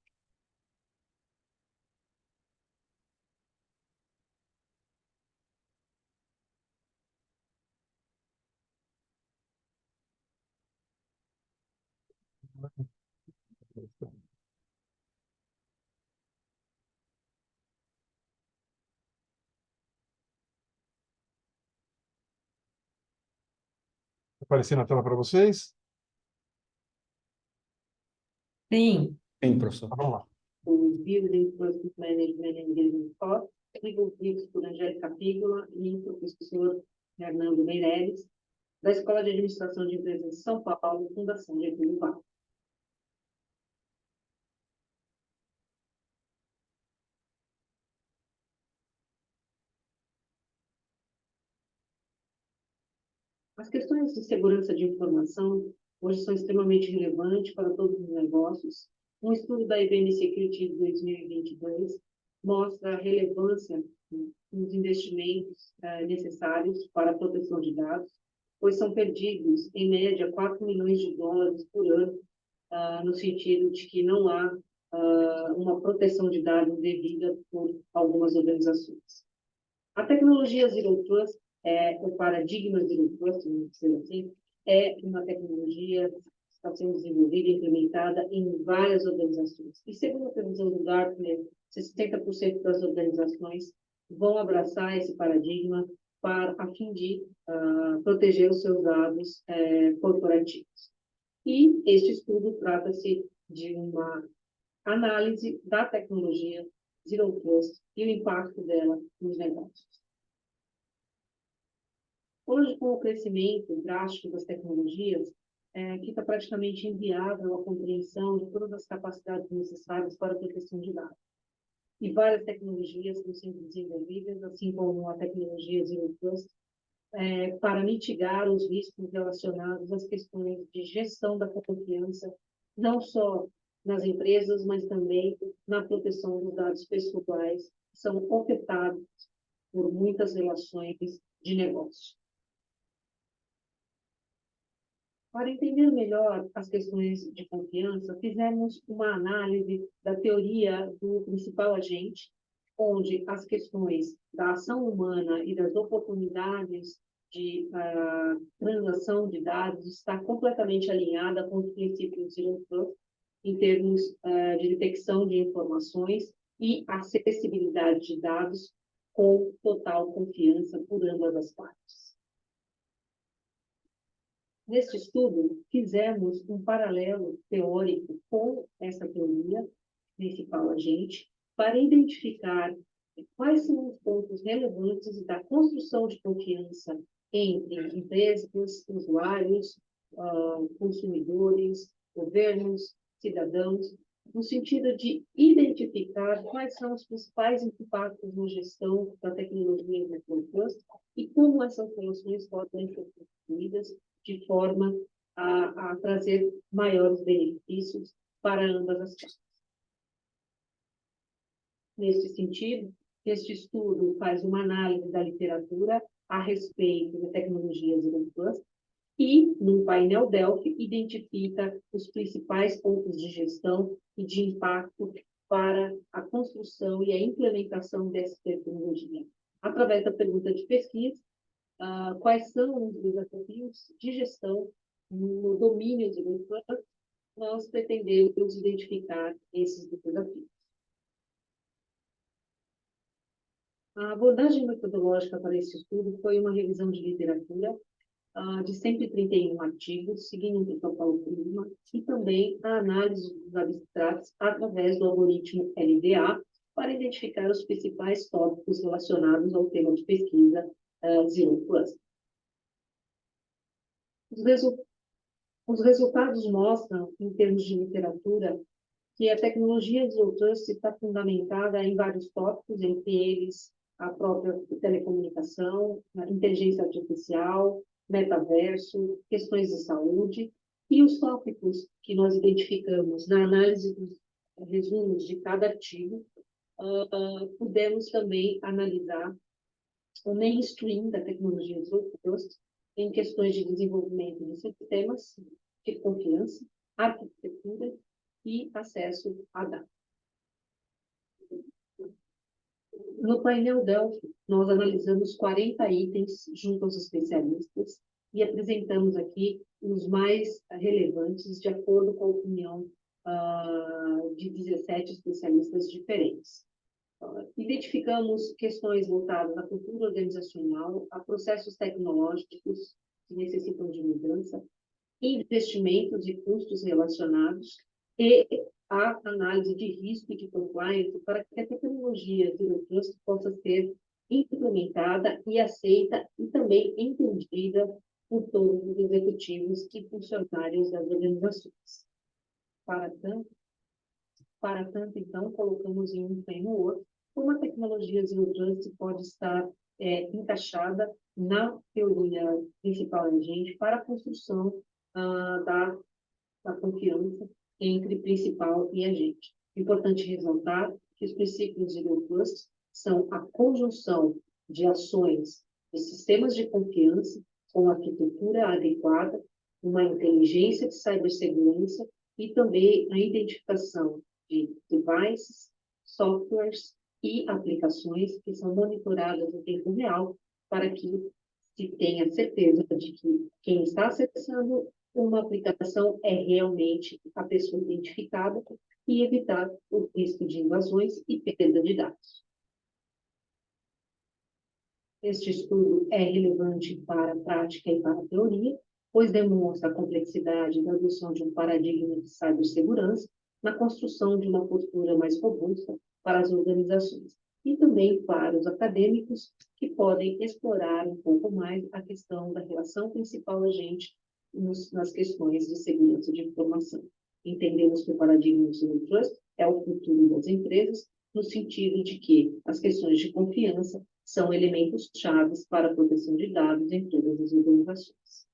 Aparecendo na tela para vocês? Sim. Sim, professor. Vamos lá. O Building Process Management and Business Cost, desenvolvidos por Angélica Pígola e o professor Fernando Meireles, da Escola de Administração de Empresas de São Paulo, Fundação Getúlio Vargas. As questões de segurança de informação hoje são extremamente relevantes para todos os negócios. Um estudo da IBM Security de 2022 mostra a relevância dos investimentos necessários para a proteção de dados, pois são perdidos, em média, 4 milhões de dólares por ano, no sentido de que não há uma proteção de dados devida por algumas organizações. A tecnologia Zero Trust, o paradigma Zero Trust, vamos dizer assim, é uma tecnologia que está sendo desenvolvida e implementada em várias organizações. E segundo a previsão do Gartner, 60% das organizações vão abraçar esse paradigma a fim de proteger os seus dados corporativos. E este estudo trata-se de uma análise da tecnologia Zero Trust e o impacto dela nos negócios. Hoje, com o crescimento drástico das tecnologias, fica praticamente inviável a compreensão de todas as capacidades necessárias para a proteção de dados. E várias tecnologias estão sendo desenvolvidas, assim como a tecnologia Zero Trust, para mitigar os riscos relacionados às questões de gestão da confiança, não só nas empresas, mas também na proteção dos dados pessoais, que são afetados por muitas relações de negócio. Para entender melhor as questões de confiança, fizemos uma análise da teoria do principal agente, onde as questões da ação humana e das oportunidades de transação de dados está completamente alinhada com os princípios de Zero Trust, em termos de detecção de informações e acessibilidade de dados com total confiança por ambas as partes. Neste estudo, fizemos um paralelo teórico com essa teoria principal agente para identificar quais são os pontos relevantes da construção de confiança entre empresas, usuários, consumidores, governos, cidadãos, no sentido de identificar quais são os principais impactos na gestão da tecnologia e e como essas soluções podem ser construídas de forma a trazer maiores benefícios para ambas as partes. Nesse sentido, este estudo faz uma análise da literatura a respeito de tecnologias eletrônicas e, no painel Delphi, identifica os principais pontos de gestão e de impacto para a construção e a implementação dessa tecnologia. Através da pergunta de pesquisa, quais são os desafios de gestão no domínio de eletrônica, nós pretendemos identificar esses desafios. A abordagem metodológica para esse estudo foi uma revisão de literatura de 131 artigos, seguindo um protocolo PRISMA, e também a análise dos abstratos através do algoritmo LDA, para identificar os principais tópicos relacionados ao tema de pesquisa Zero Cluster. Os resultados mostram, em termos de literatura, que a tecnologia Zero Cluster está fundamentada em vários tópicos, entre eles a própria telecomunicação, a inteligência artificial, metaverso, questões de saúde, e os tópicos que nós identificamos na análise dos resumos de cada artigo, pudemos também analisar o mainstream da tecnologia Zero Trust em questões de desenvolvimento de sistemas de confiança, arquitetura e acesso a dados. No painel Delphi, nós analisamos 40 itens junto aos especialistas e apresentamos aqui os mais relevantes de acordo com a opinião de 17 especialistas diferentes. Identificamos questões voltadas à cultura organizacional, a processos tecnológicos que necessitam de mudança, investimentos e custos relacionados e a análise de risco e de compliance para que a tecnologia Zero Trust possa ser implementada e aceita e também entendida por todos os executivos e funcionários das organizações. Para tanto, então, colocamos em um framework como a tecnologia Zero Trust pode estar encaixada na teoria principal da gente para a construção da confiança entre principal e agente. Importante ressaltar que os princípios de Zero Trust são a conjunção de ações de sistemas de confiança com arquitetura adequada, uma inteligência de cibersegurança e também a identificação de devices, softwares e aplicações que são monitoradas em tempo real para que se tenha certeza de que quem está acessando uma aplicação é realmente a pessoa identificada e evitar o risco de invasões e perda de dados. Este estudo é relevante para a prática e para a teoria, pois demonstra a complexidade da adoção de um paradigma de cibersegurança na construção de uma postura mais robusta para as organizações e também para os acadêmicos que podem explorar um pouco mais a questão da relação principal agente nas questões de segurança de informação. Entendemos que o paradigma do Zero Trust é o futuro das empresas, no sentido de que as questões de confiança são elementos chaves para a proteção de dados em todas as organizações.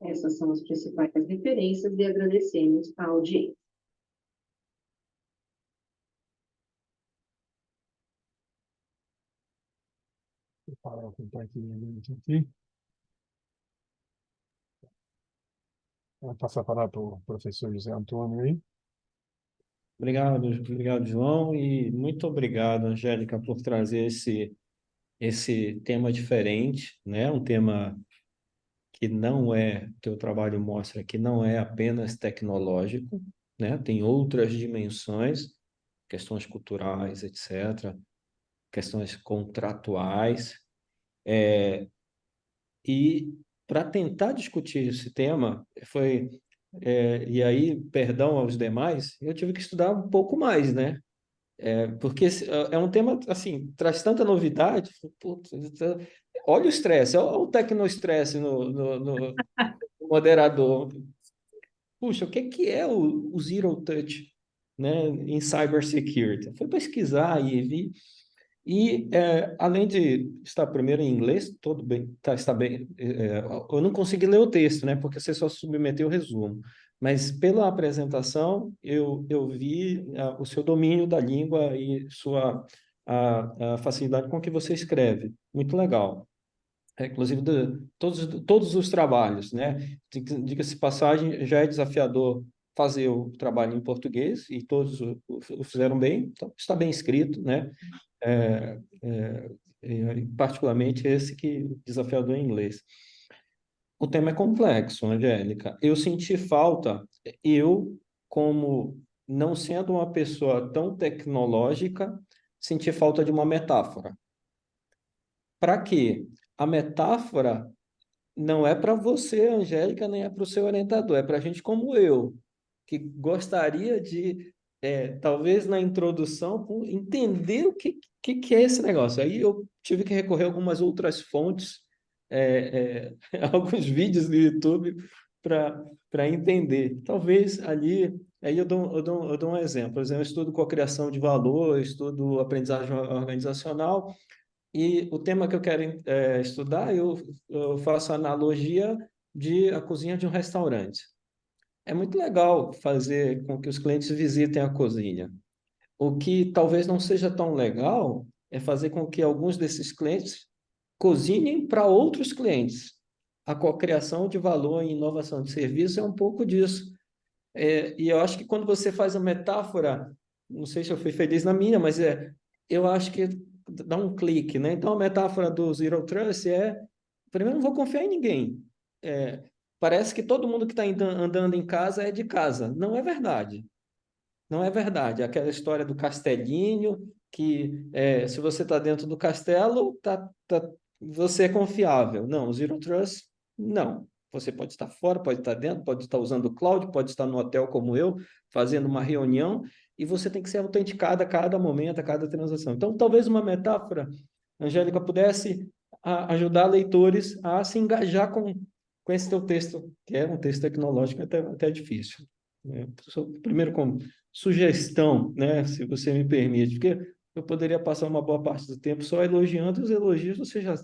Essas são as principais referências e agradecemos a audiência. Vou parar o compartilhamento aqui. Vou passar a palavra para o professor José Antônio aí. Obrigado, João, e muito obrigado, Angélica, por trazer esse tema diferente, né? Um tema que não é, teu trabalho mostra que não é apenas tecnológico, né? Tem outras dimensões, questões culturais, etc., questões contratuais, e para tentar discutir esse tema, e aí, perdão aos demais, eu tive que estudar um pouco mais, né? Porque é um tema, assim, traz tanta novidade. Putz, olha o estresse, olha o tecnoestresse no moderador. Puxa, o que é o Zero Touch, né, em cybersecurity? Fui pesquisar e vi. E, além de estar primeiro em inglês, tudo bem, está bem. Eu não consegui ler o texto, né, porque você só submeteu o resumo. Mas pela apresentação, eu vi o seu domínio da língua e a facilidade com que você escreve. Muito legal. Inclusive, todos os trabalhos, né? Diga-se de passagem, já é desafiador fazer o trabalho em português e todos o fizeram bem, então está bem escrito, né? É, particularmente esse que desafiador em inglês. O tema é complexo, Angélica. Eu senti falta, como não sendo uma pessoa tão tecnológica, senti falta de uma metáfora. Para quê? A metáfora não é para você, Angélica, nem é para o seu orientador, é para gente como eu, que gostaria de, talvez na introdução, entender o que é esse negócio. Aí eu tive que recorrer a algumas outras fontes, alguns vídeos no YouTube para entender. Talvez ali, aí eu dou um exemplo. Por exemplo, eu estudo cocriação de valor, eu estudo aprendizagem organizacional, e o tema que eu quero estudar, eu faço a analogia de a cozinha de um restaurante. É muito legal fazer com que os clientes visitem a cozinha. O que talvez não seja tão legal é fazer com que alguns desses clientes cozinhem para outros clientes. A cocriação de valor e inovação de serviço é um pouco disso. E eu acho que quando você faz a metáfora, não sei se eu fui feliz na minha, mas eu acho que dá um clique, né? Então, a metáfora do Zero Trust primeiro, não vou confiar em ninguém. Parece que todo mundo que está andando em casa é de casa. Não é verdade. Não é verdade. Aquela história do castelinho, que se você está dentro do castelo, você é confiável. Não, o Zero Trust, não. Você pode estar fora, pode estar dentro, pode estar usando o cloud, pode estar no hotel como eu, fazendo uma reunião, e você tem que ser autenticado a cada momento, a cada transação. Então, talvez uma metáfora, Angélica, pudesse ajudar leitores a se engajar com esse teu texto, que é um texto tecnológico até difícil. Primeiro, como sugestão, né, se você me permite, porque eu poderia passar uma boa parte do tempo só elogiando, e os elogios você já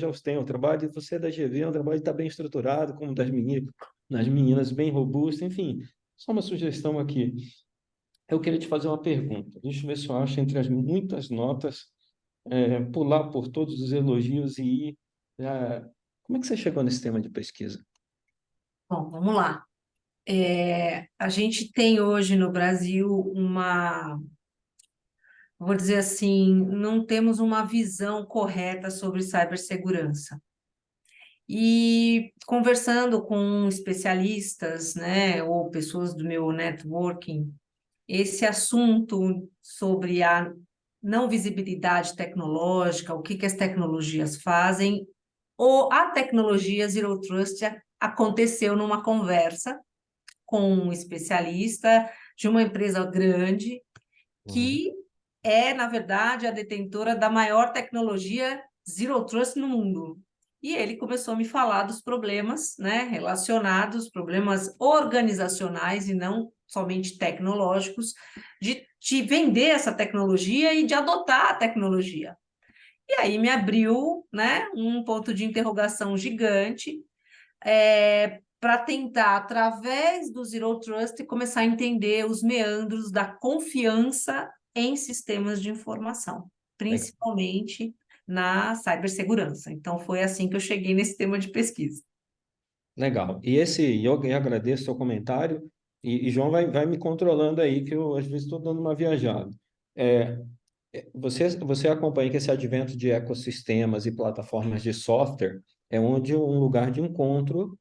os tem. O trabalho você é da GV, é um trabalho que está bem estruturado, como das meninas bem robusto, enfim. Só uma sugestão aqui. Eu queria te fazer uma pergunta. Deixa eu ver se eu acho entre as muitas notas, pular por todos os elogios e ir. Como é que você chegou nesse tema de pesquisa? Bom, vamos lá. A gente tem hoje no Brasil vou dizer assim, não temos uma visão correta sobre cibersegurança. E conversando com especialistas, né, ou pessoas do meu networking, esse assunto sobre a não visibilidade tecnológica, o que as tecnologias fazem, ou a tecnologia Zero Trust aconteceu numa conversa com um especialista de uma empresa grande que na verdade, a detentora da maior tecnologia Zero Trust no mundo. E ele começou a me falar dos problemas, né, relacionados, problemas organizacionais e não somente tecnológicos, de vender essa tecnologia e de adotar a tecnologia. E aí me abriu, né, um ponto de interrogação gigante, para tentar, através do Zero Trust, começar a entender os meandros da confiança em sistemas de informação, principalmente na cibersegurança. Então, foi assim que eu cheguei nesse tema de pesquisa. Legal. E eu agradeço o seu comentário, e João vai me controlando aí, que eu às vezes estou dando uma viajada. Você acompanha que esse advento de ecossistemas e plataformas de software é um lugar de encontro,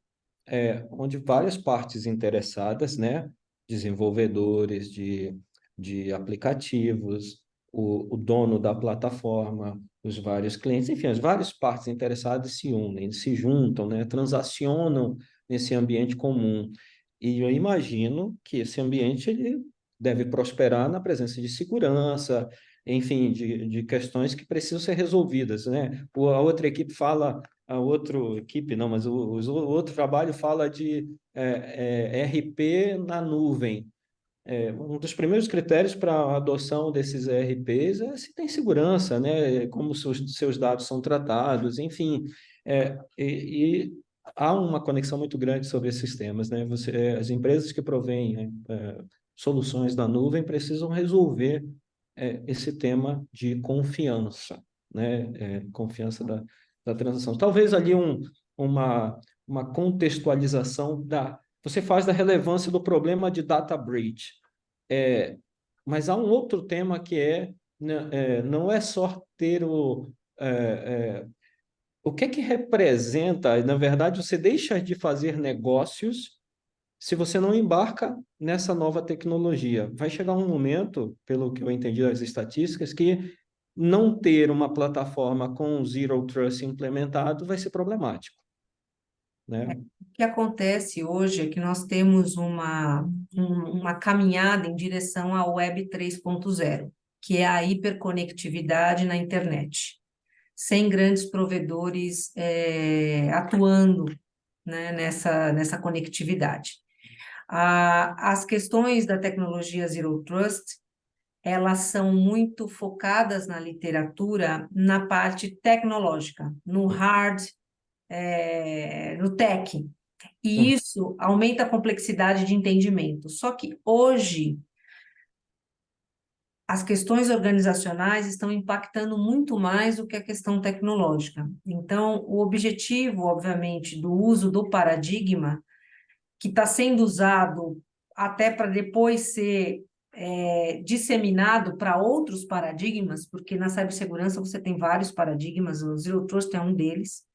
onde várias partes interessadas, né, desenvolvedores de aplicativos, o dono da plataforma, os vários clientes, enfim, as várias partes interessadas se unem, se juntam, né, transacionam nesse ambiente comum. E eu imagino que esse ambiente ele deve prosperar na presença de segurança, enfim, de questões que precisam ser resolvidas, né? A outra equipe fala, a outra equipe não, mas o outro trabalho fala de RP na nuvem. Um dos primeiros critérios para a adoção desses ERPs é se tem segurança, né? Como seus dados são tratados, enfim. E há uma conexão muito grande sobre esses temas, né? As empresas que provêm soluções da nuvem precisam resolver esse tema de confiança, né? Confiança da transação. Talvez ali uma contextualização você faz da relevância do problema de data breach. Mas há um outro tema que não é só ter o que representa, na verdade, você deixa de fazer negócios se você não embarca nessa nova tecnologia. Vai chegar um momento, pelo que eu entendi das estatísticas, que não ter uma plataforma com Zero Trust implementado vai ser problemático, né? O que acontece hoje é que nós temos uma caminhada em direção à Web 3.0, que é a hiperconectividade na internet, sem grandes provedores atuando, né, nessa conectividade. As questões da tecnologia Zero Trust, elas são muito focadas na literatura, na parte tecnológica, no hard, no tech. E isso aumenta a complexidade de entendimento. Só que hoje, as questões organizacionais estão impactando muito mais do que a questão tecnológica. Então, o objetivo, obviamente, do uso do paradigma, que está sendo usado até para depois ser disseminado para outros paradigmas, porque na cibersegurança você tem vários paradigmas, o Zero Trust é um deles,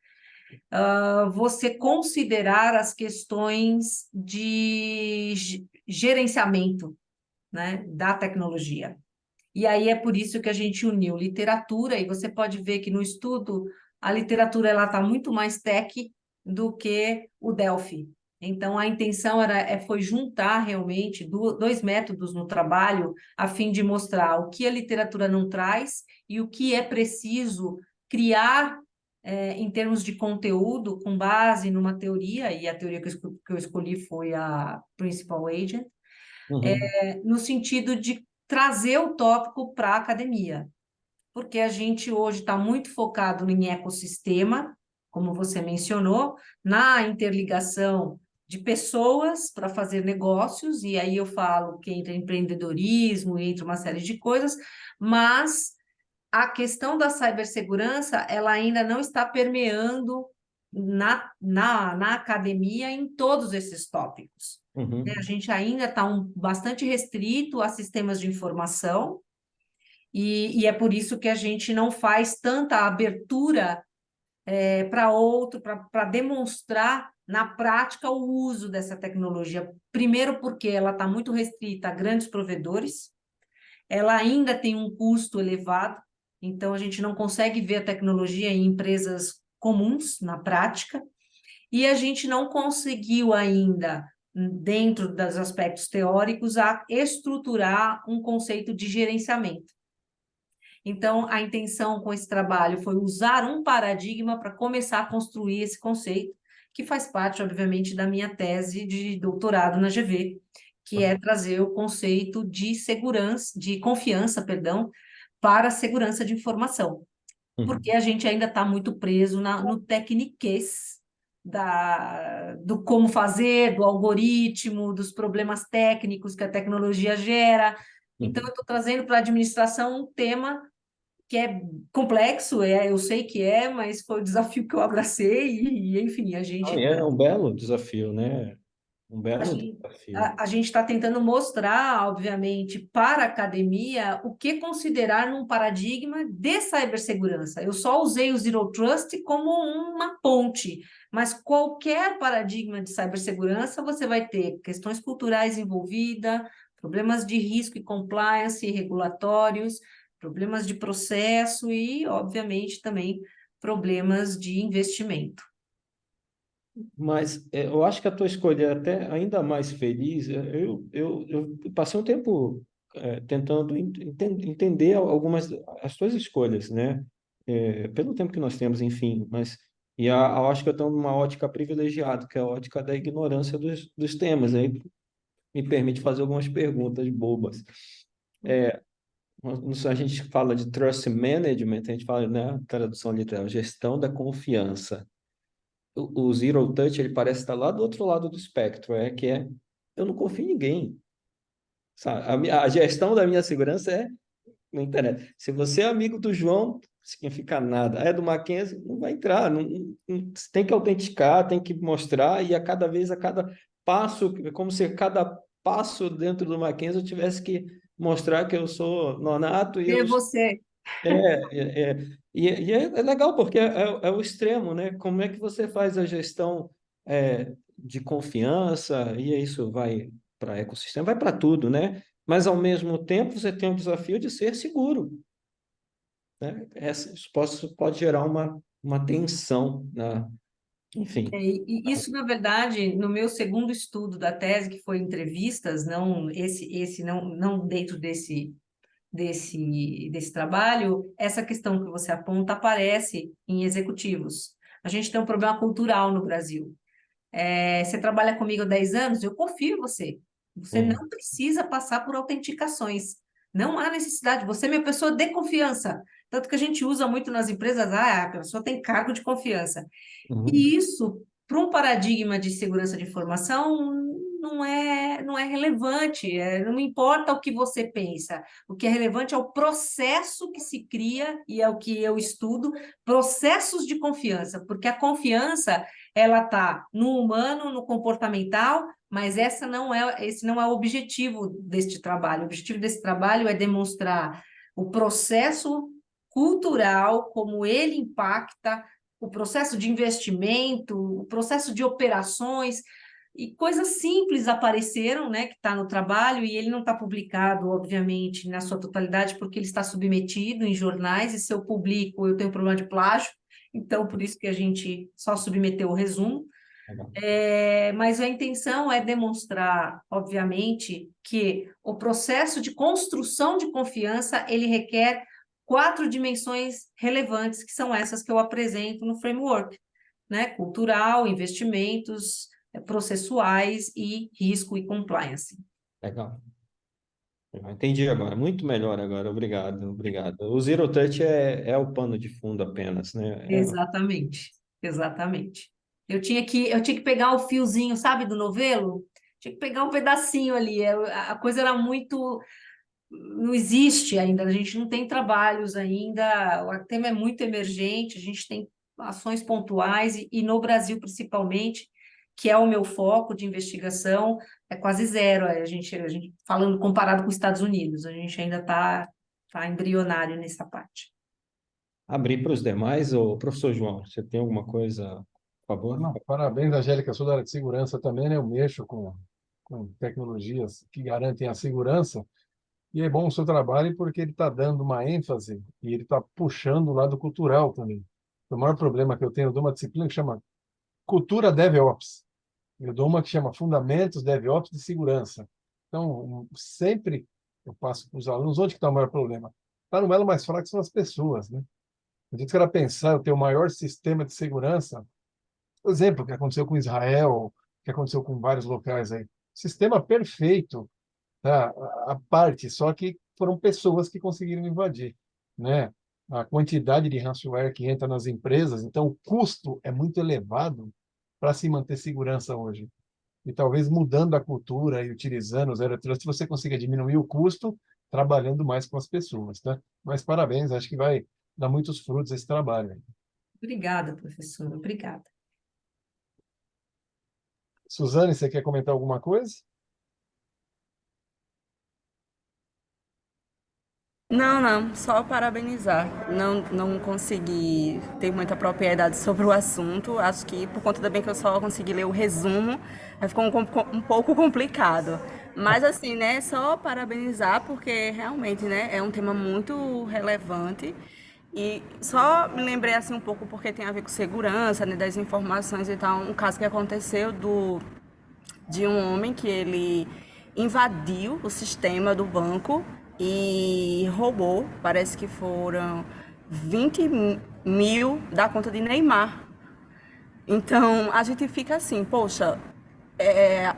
você considerar as questões de gerenciamento, né, da tecnologia. E aí é por isso que a gente uniu literatura, e você pode ver que no estudo a literatura está muito mais tech do que o Delphi. Então, a intenção foi juntar realmente dois métodos no trabalho, a fim de mostrar o que a literatura não traz e o que é preciso criar em termos de conteúdo, com base numa teoria, e a teoria que eu escolhi foi a Principal Agent, no sentido de trazer o tópico para a academia, porque a gente hoje está muito focado em ecossistema, como você mencionou, na interligação de pessoas para fazer negócios, e aí eu falo que entra empreendedorismo, entra uma série de coisas, mas a questão da cibersegurança, ela ainda não está permeando na academia em todos esses tópicos. A gente ainda está bastante restrito a sistemas de informação, e é por isso que a gente não faz tanta abertura para demonstrar na prática o uso dessa tecnologia. Primeiro porque ela está muito restrita a grandes provedores, ela ainda tem um custo elevado, então a gente não consegue ver a tecnologia em empresas comuns, na prática, e a gente não conseguiu ainda, dentro dos aspectos teóricos, a estruturar um conceito de gerenciamento. Então, a intenção com esse trabalho foi usar um paradigma para começar a construir esse conceito, que faz parte, obviamente, da minha tese de doutorado na GV, que é trazer o conceito de segurança, de confiança, perdão, para a segurança de informação. Porque a gente ainda está muito preso no tecniquez do como fazer, do algoritmo, dos problemas técnicos que a tecnologia gera. Então, eu estou trazendo para a administração um tema que é complexo, eu sei que mas foi o desafio que eu abracei, e enfim, a gente... É um belo desafio, né? Um belo desafio. A gente está tentando mostrar, obviamente, para a academia o que considerar num paradigma de cibersegurança. Eu só usei o Zero Trust como uma ponte, mas qualquer paradigma de cibersegurança você vai ter questões culturais envolvidas, problemas de risco e compliance regulatórios, problemas de processo e, obviamente, também problemas de investimento. Mas eu acho que a tua escolha é até ainda mais feliz. Eu passei um tempo tentando entender algumas as tuas escolhas, né? Pelo tempo que nós temos, enfim. Mas eu acho que eu estou numa ótica privilegiada, que é a ótica da ignorância dos temas. Aí me permite fazer algumas perguntas bobas. Quando a gente fala de trust management, a gente fala, né, tradução literal, gestão da confiança. O zero touch, ele parece estar lá do outro lado do espectro, eu não confio em ninguém, sabe? A gestão da minha segurança não interessa. Se você é amigo do João, significa nada. É do Mackenzie, não vai entrar, tem que autenticar, tem que mostrar, e a cada passo, é como se cada passo dentro do Mackenzie eu tivesse que mostrar que eu sou nonato e E eu você? é legal porque é o extremo, né? Como é que você faz a gestão de confiança e isso vai para ecossistema, vai para tudo, né? Mas ao mesmo tempo você tem o desafio de ser seguro, né? Isso pode gerar uma tensão, né? Enfim. E isso, na verdade, no meu segundo estudo da tese, que foi entrevistas, não dentro desse trabalho, essa questão que você aponta aparece em executivos. A gente tem um problema cultural no Brasil. Você trabalha comigo há 10 anos, eu confio em você. Você não precisa passar por autenticações. Não há necessidade. Você é minha pessoa de confiança. Tanto que a gente usa muito nas empresas, a pessoa tem cargo de confiança. E isso, para um paradigma de segurança de informação, não é relevante. Não importa o que você pensa. O que é relevante é o processo que se cria, e é o que eu estudo, processos de confiança, porque a confiança ela está no humano, no comportamental, mas esse não é o objetivo deste trabalho. O objetivo desse trabalho é demonstrar o processo cultural, como ele impacta o processo de investimento, o processo de operações, e coisas simples apareceram, né, que está no trabalho, e ele não está publicado, obviamente, na sua totalidade, porque ele está submetido em jornais, e se eu publico, eu tenho problema de plágio, então por isso que a gente só submeteu o resumo. Mas a intenção é demonstrar, obviamente, que o processo de construção de confiança, ele requer 4 dimensões relevantes, que são essas que eu apresento no framework, né? Cultural, investimentos, processuais e risco e compliance. Legal. Entendi agora, muito melhor agora, obrigado, obrigado. O Zero Touch é o pano de fundo apenas, né? Exatamente, exatamente. Eu tinha que pegar o fiozinho, sabe, do novelo? Tinha que pegar um pedacinho ali. A coisa era muito. Não existe ainda, a gente não tem trabalhos ainda, o tema é muito emergente, a gente tem ações pontuais, e no Brasil, principalmente, que é o meu foco de investigação, é quase zero. A gente falando comparado com os Estados Unidos, a gente ainda está embrionário nessa parte. Abrir para os demais, ô professor João, você tem alguma coisa, por favor? Não, parabéns, Angélica. Eu sou da área de segurança também, né? Eu mexo com tecnologias que garantem a segurança. E é bom o seu trabalho porque ele está dando uma ênfase e ele está puxando o lado cultural também. O maior problema que eu tenho, eu dou uma disciplina que chama Cultura DevOps. Eu dou uma que chama Fundamentos DevOps de Segurança. Então, sempre eu passo para os alunos, onde que está o maior problema? Está no elo mais fraco, são as pessoas, né? A gente quer pensar, ter o maior sistema de segurança, por exemplo, o que aconteceu com Israel, o que aconteceu com vários locais aí. Sistema perfeito, tá? A parte, só que foram pessoas que conseguiram invadir, né? A quantidade de ransomware que entra nas empresas, então o custo é muito elevado para se manter segurança hoje. E talvez mudando a cultura e utilizando o Zero Trust, você consiga diminuir o custo trabalhando mais com as pessoas, tá? Mas parabéns, acho que vai dar muitos frutos esse trabalho. Obrigada, professora, obrigada. Suzane, você quer comentar alguma coisa? Não, só parabenizar. Não consegui ter muita propriedade sobre o assunto. Acho que por conta também que eu só consegui ler o resumo, aí ficou um pouco complicado. Mas assim, né, só parabenizar porque realmente, né, é um tema muito relevante E só me lembrei assim um pouco porque tem a ver com segurança, né, das informações e tal, um caso que aconteceu de um homem que ele invadiu o sistema do banco e roubou, parece que foram 20 mil da conta de Neymar. Então a gente fica assim, poxa,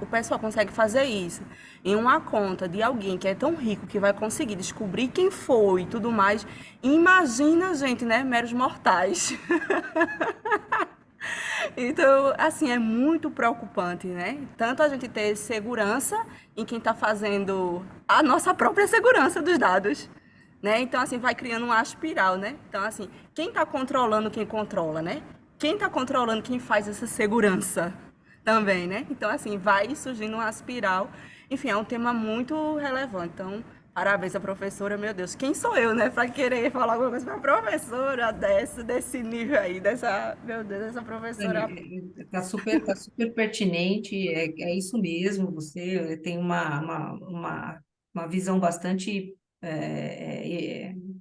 o pessoal consegue fazer isso em uma conta de alguém que é tão rico que vai conseguir descobrir quem foi e tudo mais. Imagina, gente, né? Meros mortais. Então, assim, é muito preocupante, né? Tanto a gente ter segurança em quem está fazendo a nossa própria segurança dos dados, né? Então, assim, vai criando uma espiral, né? Então, assim, quem está controlando quem controla, né? Quem está controlando quem faz essa segurança também, né? Então, assim, vai surgindo uma espiral. Enfim, é um tema muito relevante. Então, parabéns à professora, meu Deus, quem sou eu, né, para querer falar alguma coisa para professora desse nível aí, dessa, meu Deus, dessa professora. Tá super pertinente, é isso mesmo, você tem uma visão bastante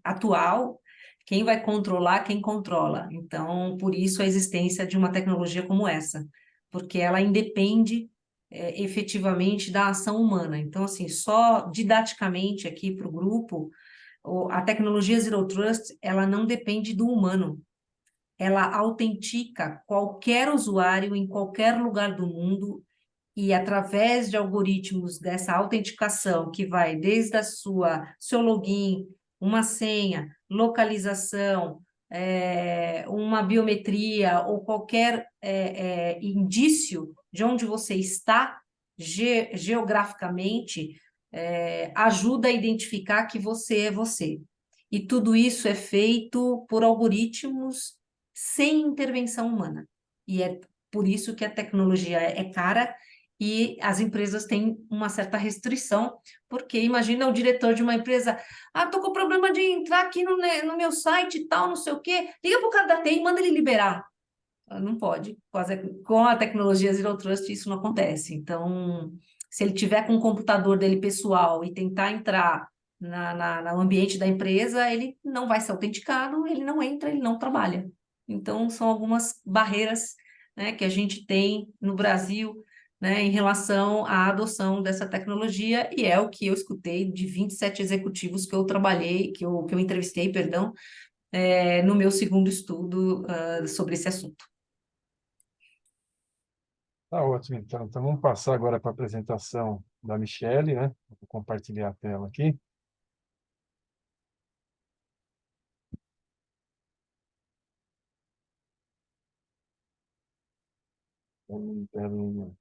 atual. Quem vai controlar, quem controla. Então, por isso a existência de uma tecnologia como essa, porque ela independe efetivamente da ação humana. Então, assim, só didaticamente aqui para o grupo, a tecnologia Zero Trust, ela não depende do humano, ela autentica qualquer usuário em qualquer lugar do mundo e através de algoritmos dessa autenticação que vai desde seu login, uma senha, localização, uma biometria ou qualquer indício de onde você está geograficamente, ajuda a identificar que você é você. E tudo isso é feito por algoritmos sem intervenção humana. E é por isso que a tecnologia é cara e as empresas têm uma certa restrição, porque imagina o diretor de uma empresa, tô com problema de entrar aqui no meu site e tal, não sei o quê, liga para o cara da TI e manda ele liberar. Não pode. Com a tecnologia Zero Trust isso não acontece. Então, se ele tiver com o computador dele pessoal e tentar entrar no ambiente da empresa, ele não vai ser autenticado, ele não entra, ele não trabalha. Então, são algumas barreiras, né, que a gente tem no Brasil, né, em relação à adoção dessa tecnologia, e é o que eu escutei de 27 executivos que eu trabalhei, que eu entrevistei, perdão, no meu segundo estudo, sobre esse assunto. Tá ótimo, então. Então, vamos passar agora para a apresentação da Michelle, né? Vou compartilhar a tela aqui. Telinha.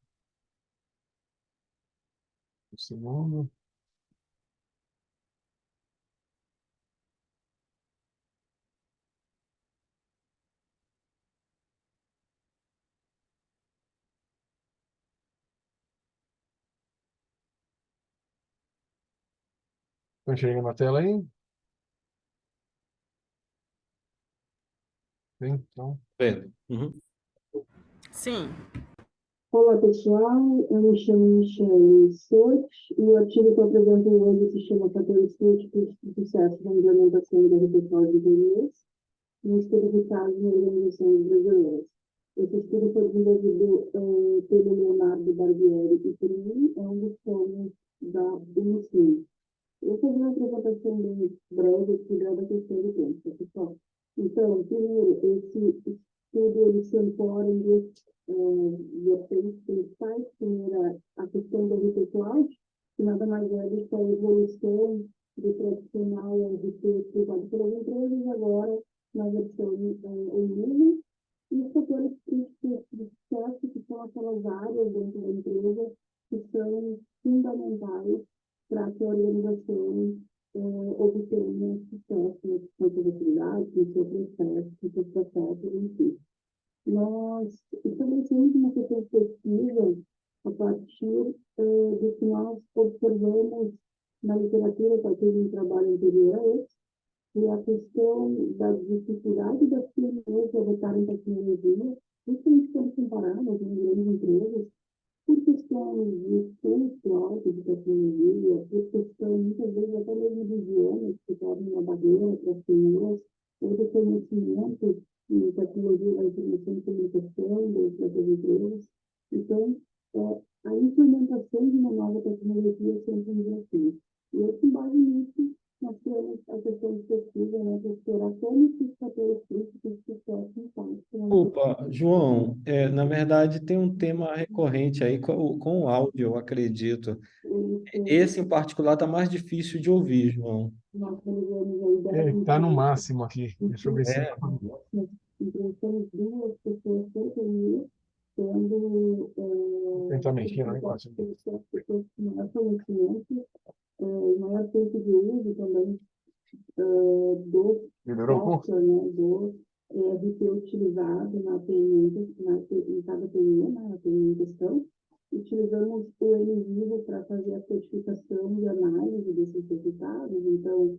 Um segundo. Estão enxergando a tela aí? Sim, então. Vendo. Uhum. Sim. Olá, pessoal. Eu me chamo Michelle Soto e o artigo que eu apresento hoje se chama Fatores Críticos do Sucesso da Implementação do Repertório de Inglês no estudo de casos em organizações brasileiras. Esse estudo foi desenvolvido pelo Leonardo Barbieri e por mim, é um dos temas da UNICEF. Eu vou fazer uma apresentação bem breve aqui, dada a questão do tempo, tá, pessoal? Então, primeiro, esse estudo ele se ancora em vertentes principais. Primeiro, a questão do RP Cloud, que nada mais é do que a evolução do tradicional RP utilizado pelas empresas, agora na versão nuvem, e os fatores críticos de sucesso, que são aquelas áreas dentro da empresa que são fundamentais para que a organização obtenha sucesso com suas atividades, com seu processo, com seus processos em si. Nós estabelecemos uma perspectiva a partir do que nós observamos na literatura, a partir de um trabalho anterior a esse, e a questão da dificuldade das PMEs de adotarem tecnologia, principalmente quando comparadas com grandes empresas, por questões de custo alto de tecnologia, por questão, muitas vezes, até mesmo de idiomas, que tornam uma barreira para as pessoas, ou do conhecimento em tecnologia da informação e comunicação das empresas. Então, a implementação de uma nova tecnologia é sempre um desafio. E com base nisso, nós temos a questão de pesquisa, né, para explorar como esses fatores críticos de sucesso impactam. Opa, João, na verdade tem um tema recorrente aí com o áudio, eu acredito. Esse em particular está mais difícil de ouvir, João. Nós realizamos aí 10 Está no entrevistas. máximo aqui. Deixa eu ver se... É, Nós entrevistamos 2 pessoas por dia, tendo Tentar mexer no negócio. pessoas com maior conhecimento, maior tempo de uso também do Melhorou um pouco? software, né, do ERP utilizado na TI, em cada TI, né, na TI em questão. Utilizamos o NVivo para fazer a certificação e análise desses resultados. Então,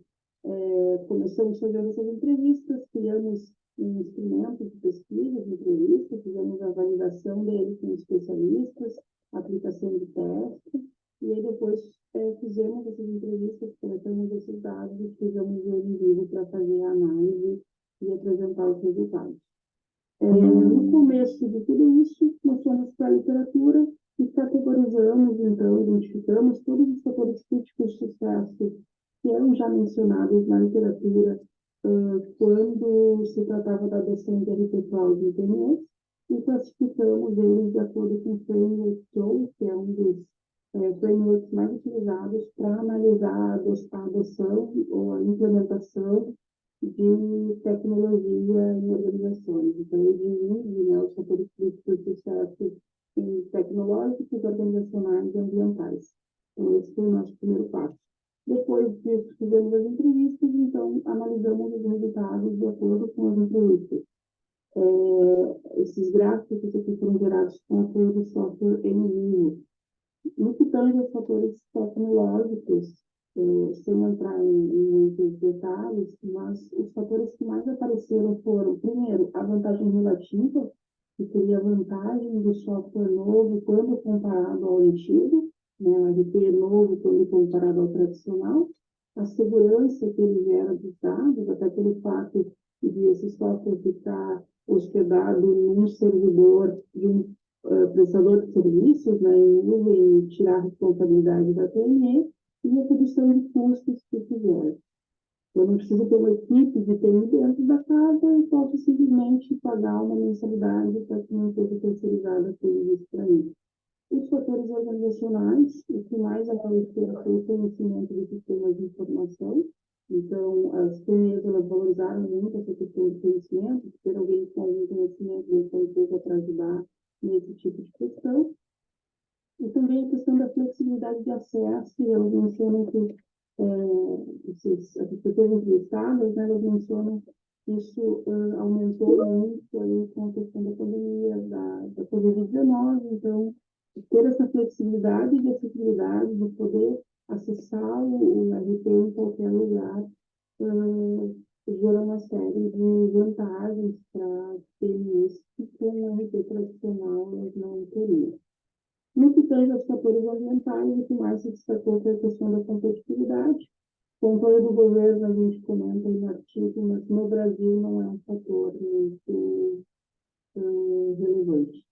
começamos fazendo essas entrevistas, criamos um instrumento de pesquisa, de entrevista, fizemos a validação dele com especialistas, aplicação de teste, e aí depois fizemos essas entrevistas, coletamos esses dados e fizemos o NVivo para fazer a análise e apresentar os resultados. No começo de tudo isso, nós fomos para a literatura e categorizamos, então, identificamos todos os fatores críticos de sucesso que eram já mencionados na literatura quando se tratava da adoção de RP Cloud em TMS, e classificamos eles de acordo com o framework TOE, que é um dos frameworks mais utilizados para analisar a adoção ou a implementação de tecnologia em organizações. Então, ele divide, né, os fatores críticos de sucesso em tecnológicos, organizacionais e ambientais. Então, esse foi o nosso primeiro passo. Depois disso, fizemos as entrevistas, então, analisamos os resultados de acordo com as entrevistas. Esses gráficos aqui foram gerados com apoio do software NVivo. No que tange aos fatores tecnológicos, sem entrar em muitos detalhes, mas os fatores que mais apareceram foram, primeiro, a vantagem relativa, que seria a vantagem do software novo quando comparado ao antigo, né, o RP novo quando comparado ao tradicional, a segurança que ele gera dos dados, até pelo fato de esse software ficar hospedado num servidor de um prestador de serviços, né, em nuvem, e tirar a responsabilidade da TNE, e a redução de custos que fizeram. Eu não preciso ter uma equipe de TI dentro da casa, eu posso simplesmente pagar uma mensalidade para que uma empresa terceirizada tenha isso para mim. Os fatores organizacionais, o que mais apareceu foi o conhecimento de sistemas de informação. Então, as TNEs, elas valorizaram muito essa questão de conhecimento, de ter alguém com algum conhecimento dentro da empresa para ajudar nesse tipo de questão. E também a questão da flexibilidade de acesso, e elas mencionam que essas pessoas entrevistadas, né, elas mencionam que isso aumentou muito aí com a questão da pandemia, da Covid-19, então, ter essa flexibilidade e acessibilidade de poder acessar o RP em qualquer lugar gera uma série de vantagens para TNIs que com o RP tradicional elas não teriam. No que tange aos fatores ambientais, o que mais se destacou foi a questão da competitividade. Com o apoio do governo, a gente comenta aí no artigo, mas no Brasil não é um fator muito relevante.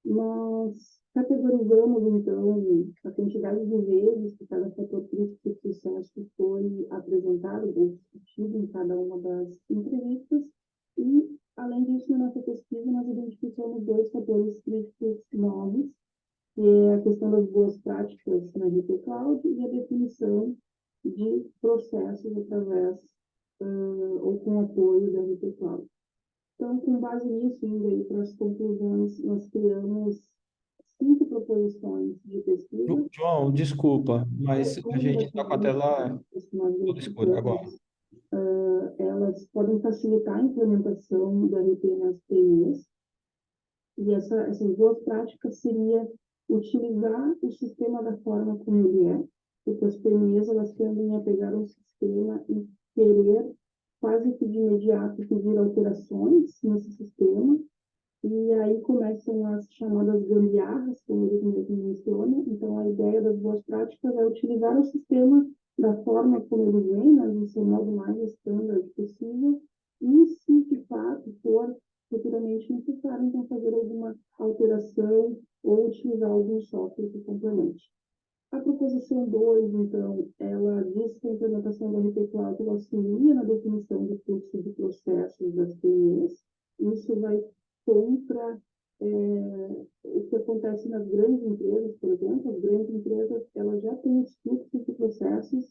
Nós categorizamos, então, a quantidade de vezes que cada fator crítico de sucesso foi apresentado ou discutido em cada uma das entrevistas, e, além disso, na nossa pesquisa, nós identificamos 2 fatores críticos novos, que é a questão das boas práticas na RP Cloud e a definição de processos através ou com apoio da RP Cloud. Então, com base nisso, indo aí para as conclusões, nós criamos 5 proposições de pesquisa. João, desculpa, mas a gente está com a tela toda escura agora. Elas podem facilitar a implementação do RP nas TIs. E essas boas práticas seria utilizar o sistema da forma como ele é, porque as PMEs, elas tendem a pegar um sistema e querer quase que de imediato pedir alterações nesse sistema, e aí começam as chamadas gambiarras, como ele mesmo menciona. Então, a ideia das boas práticas é utilizar o sistema da forma como ele vem, né, no seu modo mais standard possível, E se de fato for futuramente necessário, então fazer alguma alteração ou utilizar algum software que complemente. A proposição 2, então, ela diz que a implementação da RP Cloud ela auxilia na definição do fluxo de processos das PMEs. Isso vai contra o que acontece nas grandes empresas, por exemplo. As grandes empresas elas já têm os fluxos de processos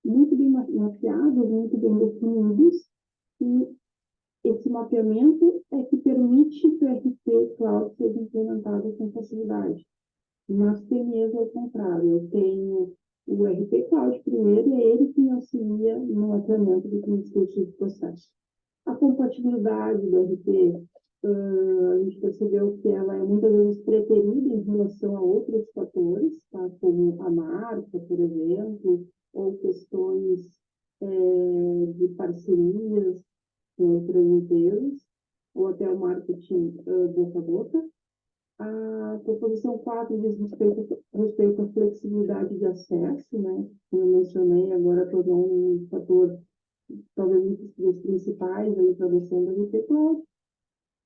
muito bem mapeados, muito bem definidos, e esse mapeamento é que permite que o RP Cloud seja implementado com facilidade. Nas PMEs, ao contrário, eu tenho o RP Cloud primeiro, e é ele que me auxilia no mapeamento dos meus fluxos de processo. A compatibilidade do RP, a gente percebeu que ela é muitas vezes preterida em relação a outros fatores, tá? Como a marca, por exemplo, ou questões de parcerias com outras empresas, ou até o marketing boca a boca. A proposição 4 diz respeito à flexibilidade de acesso, né? Como eu mencionei, agora tornou um fator, talvez um dos principais para a adoção da RP Cloud.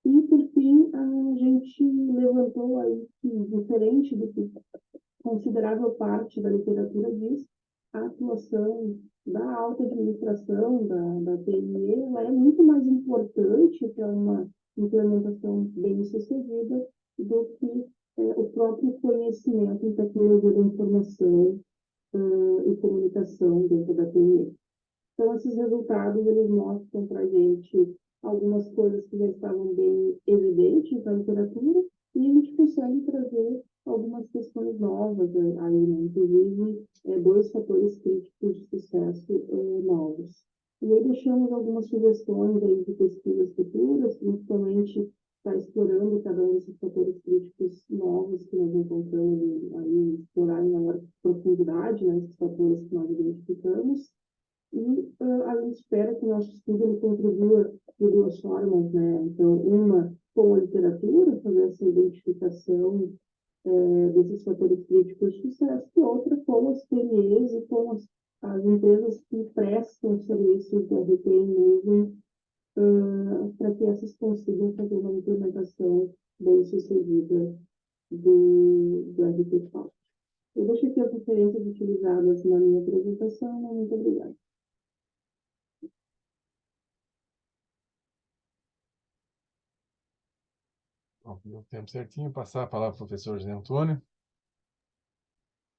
E, por fim, a gente levantou aí que, diferente do que considerável parte da literatura diz, a atuação da alta administração, da TIE, ela é muito mais importante para uma implementação bem-sucedida do que o próprio conhecimento em tecnologia da informação e comunicação dentro da TIE. Então, esses resultados, eles mostram para a gente algumas coisas que já estavam bem evidentes na literatura, e a gente consegue trazer algumas questões novas aí, né? Inclusive, 2 fatores críticos de sucesso novos. E aí deixamos algumas sugestões aí de pesquisas futuras, principalmente está explorando cada um desses fatores críticos novos que nós encontramos aí, explorar em maior profundidade, né, esses fatores que nós identificamos. E a gente espera que o nosso estudo ele contribua de 2 formas, né? Então, uma com a literatura, fazer essa identificação desses fatores críticos de sucesso, e outra com as PMEs e com as empresas que prestam serviços de RP em nuvem, para que essas consigam fazer uma implementação bem-sucedida do RP Cloud. Eu deixo aqui as referências utilizadas na minha apresentação. Muito obrigada. Bom, deu tempo certinho. Passar a palavra para o professor José Antônio.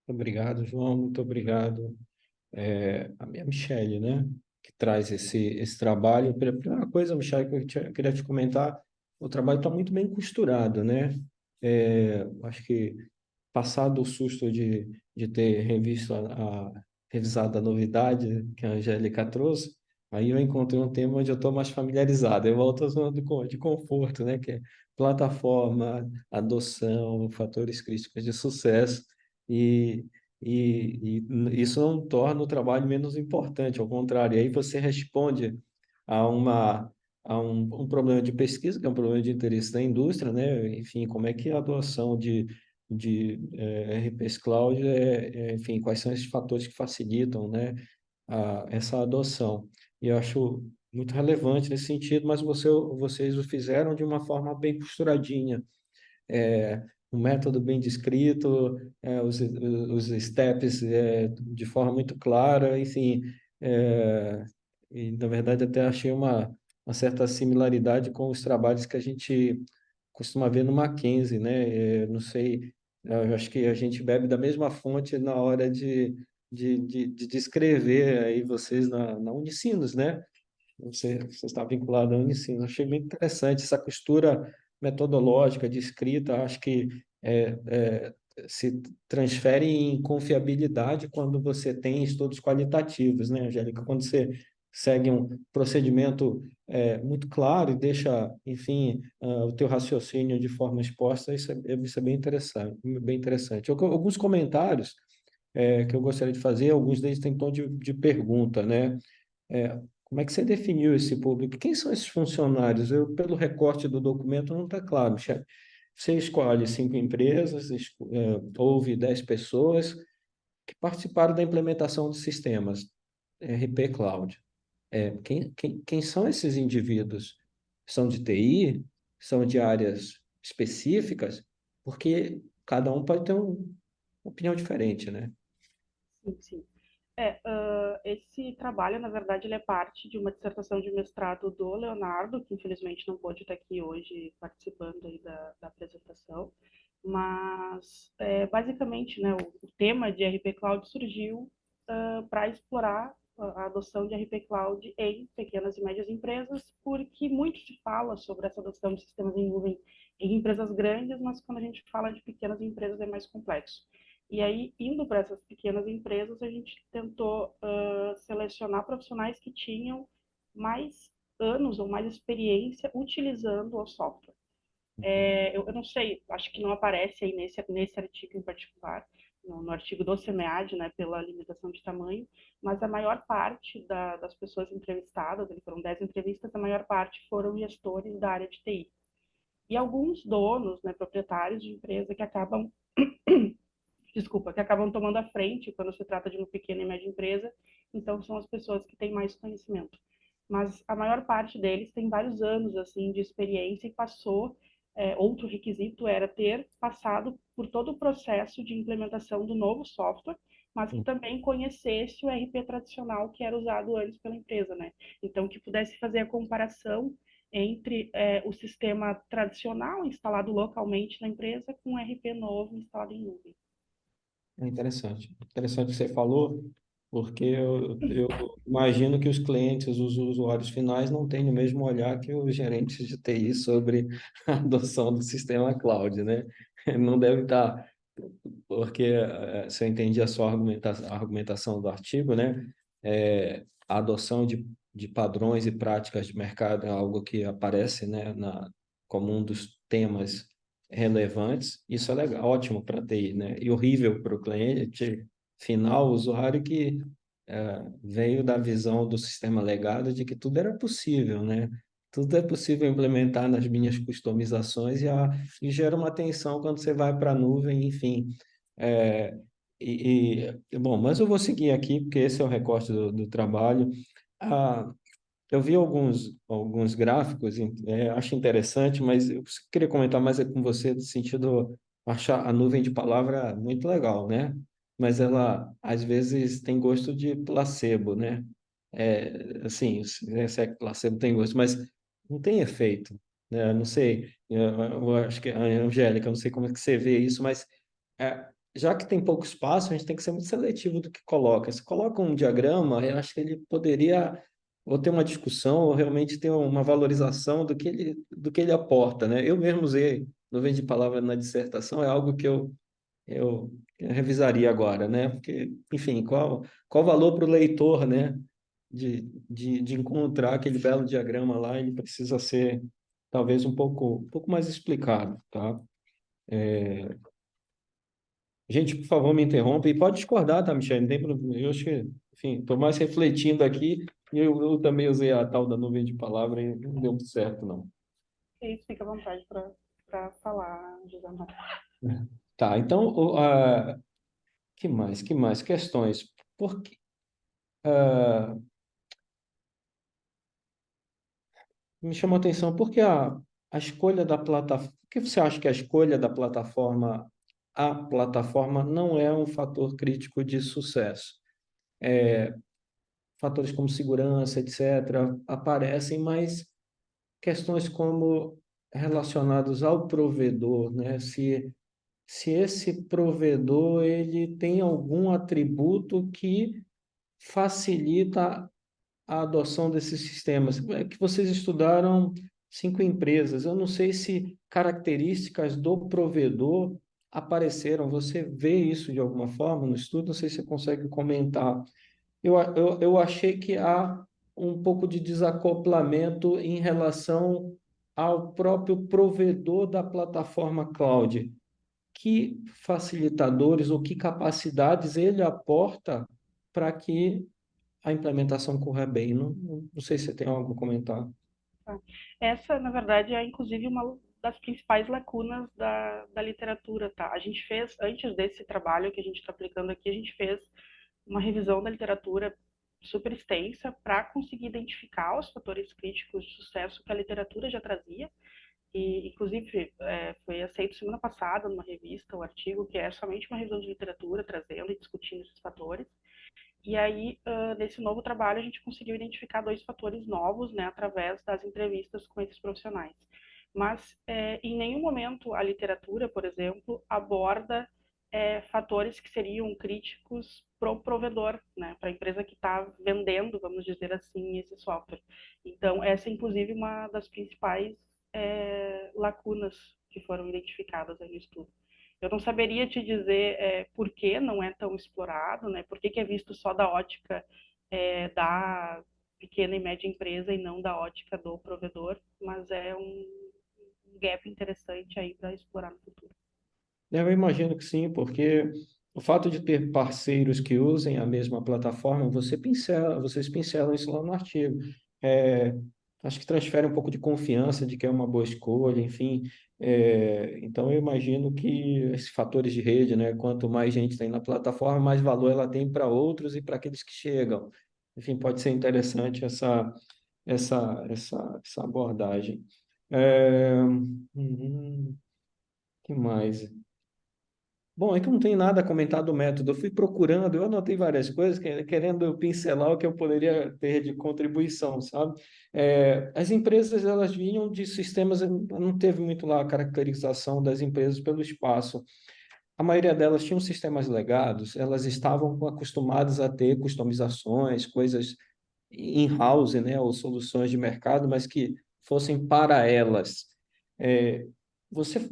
Obrigado, João, muito obrigado. A minha Michele, né, que traz esse trabalho. A primeira coisa, Michele, que eu queria te comentar, o trabalho está muito bem costurado, né? Acho que, passado o susto de ter revisado a novidade que a Angélica trouxe, aí eu encontrei um tema onde eu estou mais familiarizado. Eu volto à zona de conforto, né, que é plataforma, adoção, fatores críticos de sucesso, e, e isso não torna o trabalho menos importante, ao contrário, aí você responde a um problema de pesquisa, que é um problema de interesse da indústria, né? Enfim, como é que a adoção de RPs Cloud, enfim, quais são esses fatores que facilitam, né, essa adoção. E eu acho muito relevante nesse sentido, mas vocês o fizeram de uma forma bem costuradinha, um método bem descrito, os steps de forma muito clara, enfim, e na verdade até achei uma certa similaridade com os trabalhos que a gente costuma ver no Mackenzie, né? Não sei, eu acho que a gente bebe da mesma fonte na hora de descrever aí vocês na Unicinos, né? Você está vinculado à Unicinos. Achei bem interessante essa costura metodológica de escrita, acho que se transfere em confiabilidade quando você tem estudos qualitativos, né, Angélica? Quando você segue um procedimento muito claro e deixa, enfim, o teu raciocínio de forma exposta, isso é bem interessante, bem interessante. Alguns comentários que eu gostaria de fazer, alguns deles têm tom de pergunta, né? Como é que você definiu esse público? Quem são esses funcionários? Pelo recorte do documento não está claro, Michele. Você escolhe 5 empresas, houve 10 pessoas que participaram da implementação de sistemas RP Cloud. Quem são esses indivíduos? São de TI? São de áreas específicas? Porque cada um pode ter uma opinião diferente, né? Sim, sim. Esse trabalho, na verdade, ele é parte de uma dissertação de mestrado do Leonardo, que infelizmente não pôde estar aqui hoje participando aí da apresentação, mas basicamente, né, o tema de RP Cloud surgiu para explorar a adoção de RP Cloud em pequenas e médias empresas, porque muito se fala sobre essa adoção de sistemas em nuvem em empresas grandes, mas quando a gente fala de pequenas empresas é mais complexo. E aí, indo para essas pequenas empresas, a gente tentou selecionar profissionais que tinham mais anos ou mais experiência utilizando o software. Eu não sei, acho que não aparece aí nesse artigo em particular, no artigo do CMEAD, né, pela limitação de tamanho, mas a maior parte das pessoas entrevistadas, foram 10 entrevistas, a maior parte foram gestores da área de TI. E alguns donos, né, proprietários de empresa que acabam tomando a frente quando se trata de uma pequena e média empresa, então são as pessoas que têm mais conhecimento. Mas a maior parte deles tem vários anos assim de experiência e passou, outro requisito era ter passado por todo o processo de implementação do novo software, mas que também conhecesse o RP tradicional que era usado antes pela empresa, né? Então, que pudesse fazer a comparação entre o sistema tradicional instalado localmente na empresa com o RP novo instalado em nuvem. É interessante. Interessante o que você falou, porque eu imagino que os clientes, os usuários finais, não têm o mesmo olhar que os gerentes de TI sobre a adoção do sistema cloud, né? Não deve estar, porque se eu entendi a sua argumentação do artigo, né? A adoção de padrões e práticas de mercado é algo que aparece, né, como um dos temas relevantes. Isso é legal, ótimo para TI, né? E horrível para o cliente final, o usuário que veio da visão do sistema legado de que tudo era possível, né? Tudo é possível implementar nas minhas customizações e gera uma tensão quando você vai para a nuvem, enfim. É, bom, mas eu vou seguir aqui, porque esse é o recorte do trabalho. Ah, eu vi alguns gráficos, acho interessante, mas eu queria comentar mais com você no sentido, achar a nuvem de palavra muito legal, né? Mas ela, às vezes, tem gosto de placebo, né? Assim, se é que placebo tem gosto, mas não tem efeito, né? Não sei, eu acho que, Angélica, não sei como é que você vê isso, mas já que tem pouco espaço, a gente tem que ser muito seletivo do que coloca. Se coloca um diagrama, eu acho que ele poderia ou ter uma discussão, ou realmente ter uma valorização do que ele aporta, né? Eu mesmo usei nuvem de palavra na dissertação, é algo que eu revisaria agora, né? Porque, enfim, qual o valor para o leitor, né? De encontrar aquele belo diagrama lá, ele precisa ser talvez um pouco mais explicado, tá? Gente, por favor, me interrompa. E pode discordar, tá, Michele? Não tem problema. Eu acho que, enfim, estou mais refletindo aqui. E eu também usei a tal da nuvem de palavra e não deu muito certo, não. E fica à vontade para falar, José Maria. Tá, então, que mais? Que mais? Questões. Porque, me chamou a atenção, porque a escolha da plataforma. Por que você acha que a escolha da plataforma, a plataforma, não é um fator crítico de sucesso? Fatores como segurança, etc., aparecem, mas questões como relacionadas ao provedor, né? Se esse provedor ele tem algum atributo que facilita a adoção desses sistemas. É que vocês estudaram 5 empresas. Eu não sei se características do provedor apareceram. Você vê isso de alguma forma no estudo? Não sei se você consegue comentar. Eu achei que há um pouco de desacoplamento em relação ao próprio provedor da plataforma cloud. Que facilitadores ou que capacidades ele aporta para que a implementação corra bem? Não sei se você tem algo a comentar. Tá? Essa, na verdade, é inclusive uma das principais lacunas da literatura, tá? A gente fez, antes desse trabalho que a gente está aplicando aqui, a gente fez uma revisão da literatura super extensa para conseguir identificar os fatores críticos de sucesso que a literatura já trazia. E, inclusive, foi aceito semana passada numa revista o artigo que é somente uma revisão de literatura, trazendo e discutindo esses fatores. E aí, nesse novo trabalho, a gente conseguiu identificar 2 fatores novos, né, através das entrevistas com esses profissionais. Mas, em nenhum momento, a literatura, por exemplo, aborda fatores que seriam críticos para o provedor, né, para a empresa que está vendendo, vamos dizer assim, esse software. Então, essa é, inclusive, uma das principais lacunas que foram identificadas aí no estudo. Eu não saberia te dizer por que não é tão explorado, né? Por que é visto só da ótica da pequena e média empresa e não da ótica do provedor, mas é um gap interessante aí para explorar no futuro. Eu imagino que sim, porque o fato de ter parceiros que usem a mesma plataforma, vocês pincelam isso lá no artigo. É, acho que transfere um pouco de confiança de que é uma boa escolha, enfim. Então, eu imagino que esses fatores de rede, né, quanto mais gente tem na plataforma, mais valor ela tem para outros e para aqueles que chegam. Enfim, pode ser interessante essa abordagem. Que mais? Bom, é que eu não tenho nada a comentar do método. Eu fui procurando, eu anotei várias coisas, querendo pincelar o que eu poderia ter de contribuição, sabe? As empresas, elas vinham de sistemas, não teve muito lá a caracterização das empresas pelo espaço. A maioria delas tinham sistemas legados, elas estavam acostumadas a ter customizações, coisas in-house, né, ou soluções de mercado, mas que fossem para elas. É, vocês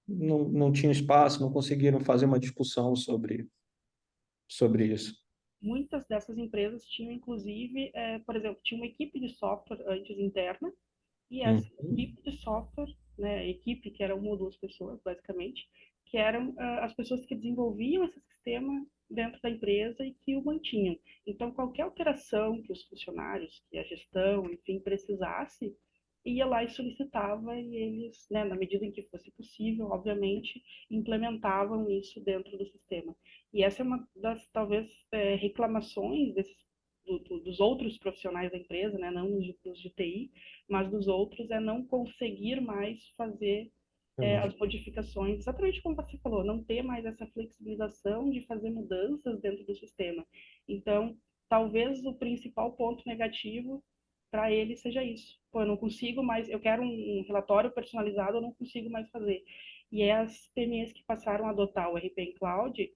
não tinham espaço, não conseguiram fazer uma discussão sobre isso. Muitas dessas empresas tinham, inclusive, por exemplo, tinha uma equipe de software antes interna, e essa equipe de software, né, equipe que era 1 ou 2 pessoas, basicamente, que eram as pessoas que desenvolviam esse sistema dentro da empresa e que o mantinham. Então, qualquer alteração que os funcionários, que a gestão, enfim, precisasse, ia lá e solicitava, e eles, né, na medida em que fosse possível, obviamente, implementavam isso dentro do sistema. E essa é uma das, talvez, reclamações dos outros profissionais da empresa, né, não dos de TI, mas dos outros, é não conseguir mais fazer as modificações, exatamente como você falou, não ter mais essa flexibilização de fazer mudanças dentro do sistema. Então, talvez o principal ponto negativo para ele seja isso. Pô, eu não consigo mais, eu quero um relatório personalizado, eu não consigo mais fazer. E as PMEs que passaram a adotar o RP em Cloud,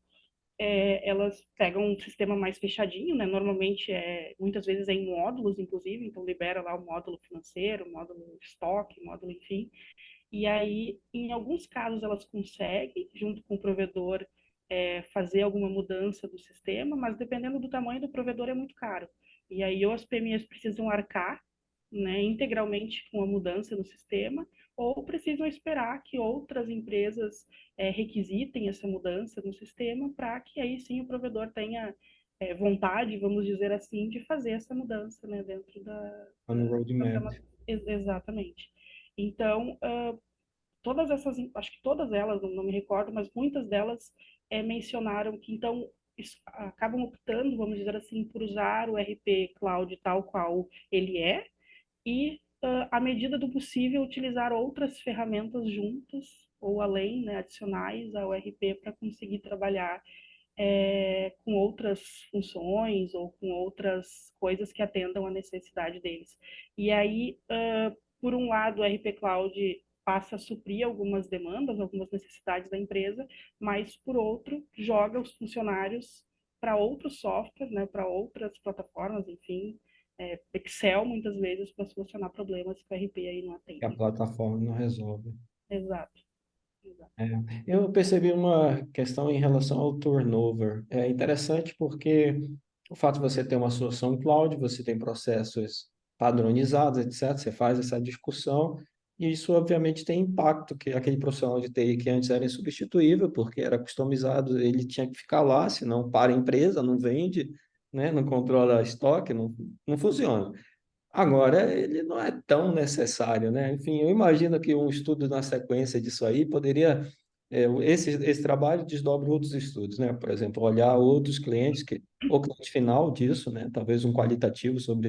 elas pegam um sistema mais fechadinho, né? Normalmente, muitas vezes é em módulos, inclusive, então libera lá o módulo financeiro, o módulo estoque, módulo, enfim. E aí, em alguns casos, elas conseguem, junto com o provedor, fazer alguma mudança do sistema, mas dependendo do tamanho do provedor é muito caro. E aí, ou as PMEs precisam arcar, né, integralmente com a mudança no sistema, ou precisam esperar que outras empresas requisitem essa mudança no sistema para que aí sim o provedor tenha vontade, vamos dizer assim, de fazer essa mudança, né, dentro No roadmap. Exatamente. Então, todas essas, acho que todas elas, não me recordo, mas muitas delas mencionaram que então acabam optando, vamos dizer assim, por usar o RP Cloud tal qual ele é e, à medida do possível, utilizar outras ferramentas juntas ou além, né, adicionais ao RP para conseguir trabalhar com outras funções ou com outras coisas que atendam à necessidade deles. E aí, por um lado, o RP Cloud passa a suprir algumas demandas, algumas necessidades da empresa, mas, por outro, joga os funcionários para outros softwares, né, para outras plataformas, enfim, Excel, muitas vezes, para solucionar problemas que o RP aí não atende. Que a plataforma não resolve. Exato. Eu percebi uma questão em relação ao turnover. É interessante porque o fato de você ter uma solução cloud, você tem processos padronizados, etc. Você faz essa discussão e isso, obviamente, tem impacto, que aquele profissional de TI que antes era insubstituível, porque era customizado, ele tinha que ficar lá, senão para a empresa, não vende, né? Não controla estoque, não funciona. Agora, ele não é tão necessário, né? Enfim, eu imagino que um estudo na sequência disso aí poderia esse trabalho desdobra outros estudos, né? Por exemplo, olhar outros clientes, o cliente final disso, né? Talvez um qualitativo sobre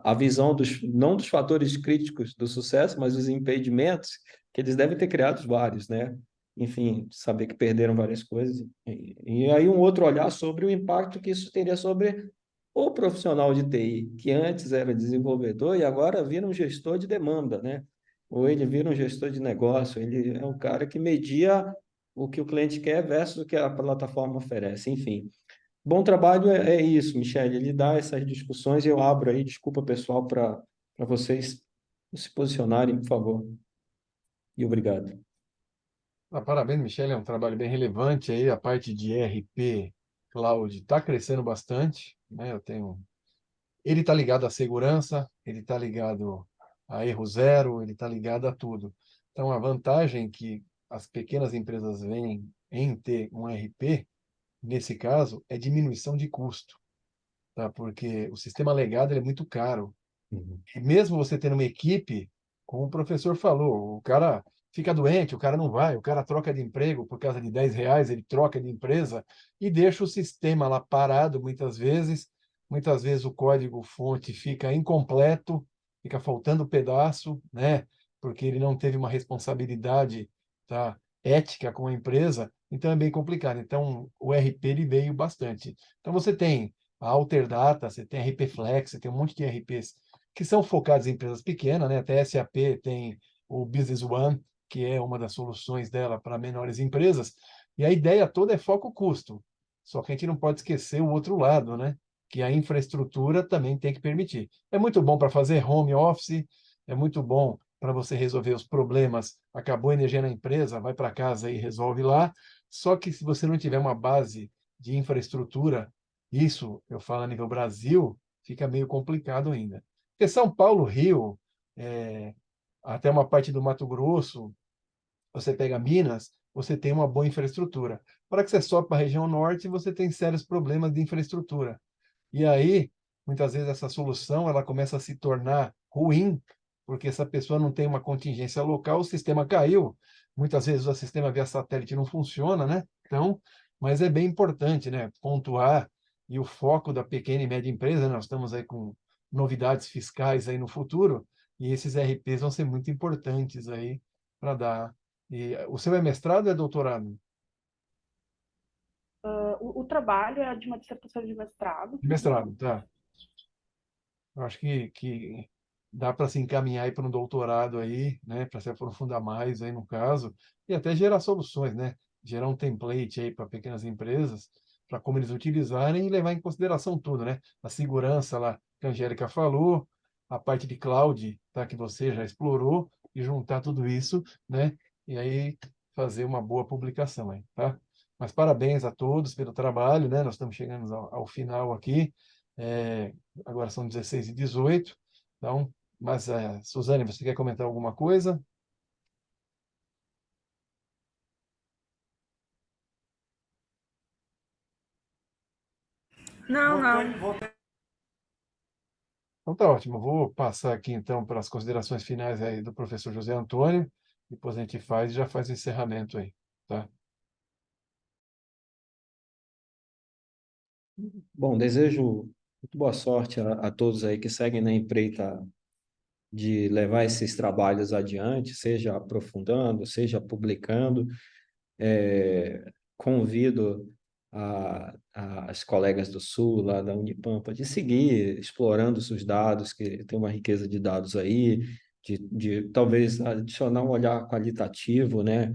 a visão não dos fatores críticos do sucesso, mas os impedimentos, que eles devem ter criado vários, né? Enfim, saber que perderam várias coisas. E aí um outro olhar sobre o impacto que isso teria sobre o profissional de TI, que antes era desenvolvedor e agora vira um gestor de demanda, né? Ou ele vira um gestor de negócio, ele é um cara que media o que o cliente quer versus o que a plataforma oferece, enfim. Bom trabalho é isso, Michele, ele dá essas discussões e eu abro aí, desculpa pessoal, para vocês se posicionarem, por favor. E obrigado. Parabéns, Michele, é um trabalho bem relevante aí, a parte de ERP Cloud está crescendo bastante, né? Ele está ligado à segurança, ele está ligado a erro zero, ele está ligado a tudo. Então, a vantagem que as pequenas empresas veem em ter um ERP, nesse caso, é diminuição de custo, tá? Porque o sistema legado ele é muito caro. Uhum. E mesmo você tendo uma equipe, como o professor falou, o cara fica doente, o cara não vai, o cara troca de emprego por causa de R$ 10, ele troca de empresa e deixa o sistema lá parado muitas vezes o código-fonte fica incompleto, fica faltando pedaço, né? Porque ele não teve uma responsabilidade, tá, ética com a empresa, então é bem complicado. Então, o RP ele veio bastante. Então, você tem a Alterdata, você tem a RP Flex, você tem um monte de RPs que são focados em empresas pequenas, né? Até a SAP tem o Business One, que é uma das soluções dela para menores empresas. E a ideia toda é foco-custo. Só que a gente não pode esquecer o outro lado, né? Que a infraestrutura também tem que permitir. É muito bom para fazer home office, é muito bom para você resolver os problemas. Acabou a energia na empresa, vai para casa e resolve lá. Só que se você não tiver uma base de infraestrutura, isso eu falo a nível Brasil, fica meio complicado ainda. Porque São Paulo, Rio, até uma parte do Mato Grosso, você pega Minas, você tem uma boa infraestrutura. Para que você sobe para a região norte, você tem sérios problemas de infraestrutura. E aí, muitas vezes essa solução ela começa a se tornar ruim, porque essa pessoa não tem uma contingência local, o sistema caiu. Muitas vezes o sistema via satélite não funciona, né? Então, mas é bem importante, né? Pontuar e o foco da pequena e média empresa, né? Nós estamos aí com novidades fiscais aí no futuro, e esses RPs vão ser muito importantes aí para dar. E o seu é mestrado ou é doutorado? O trabalho é de uma dissertação de mestrado. Mestrado, tá. Eu acho que dá para se encaminhar aí para um doutorado aí, né, para se aprofundar mais aí no caso, e até gerar soluções, né? Gerar um template aí para pequenas empresas, para como eles utilizarem e levar em consideração tudo, né? A segurança lá que a Angélica falou, a parte de cloud, tá, que você já explorou, e juntar tudo isso, né? E aí fazer uma boa publicação aí, tá? Mas parabéns a todos pelo trabalho, né? Nós estamos chegando ao final aqui. Agora são 16h18, então, mas, Suzane, você quer comentar alguma coisa? Não, não. Então tá ótimo, vou passar aqui então para as considerações finais aí do professor José Antônio, depois a gente já faz o encerramento aí, tá? Bom, desejo muito boa sorte a todos aí que seguem na empreita de levar esses trabalhos adiante, seja aprofundando, seja publicando. Convido as colegas do Sul, lá da Unipampa, de seguir explorando os dados, que tem uma riqueza de dados aí, de talvez adicionar um olhar qualitativo, né?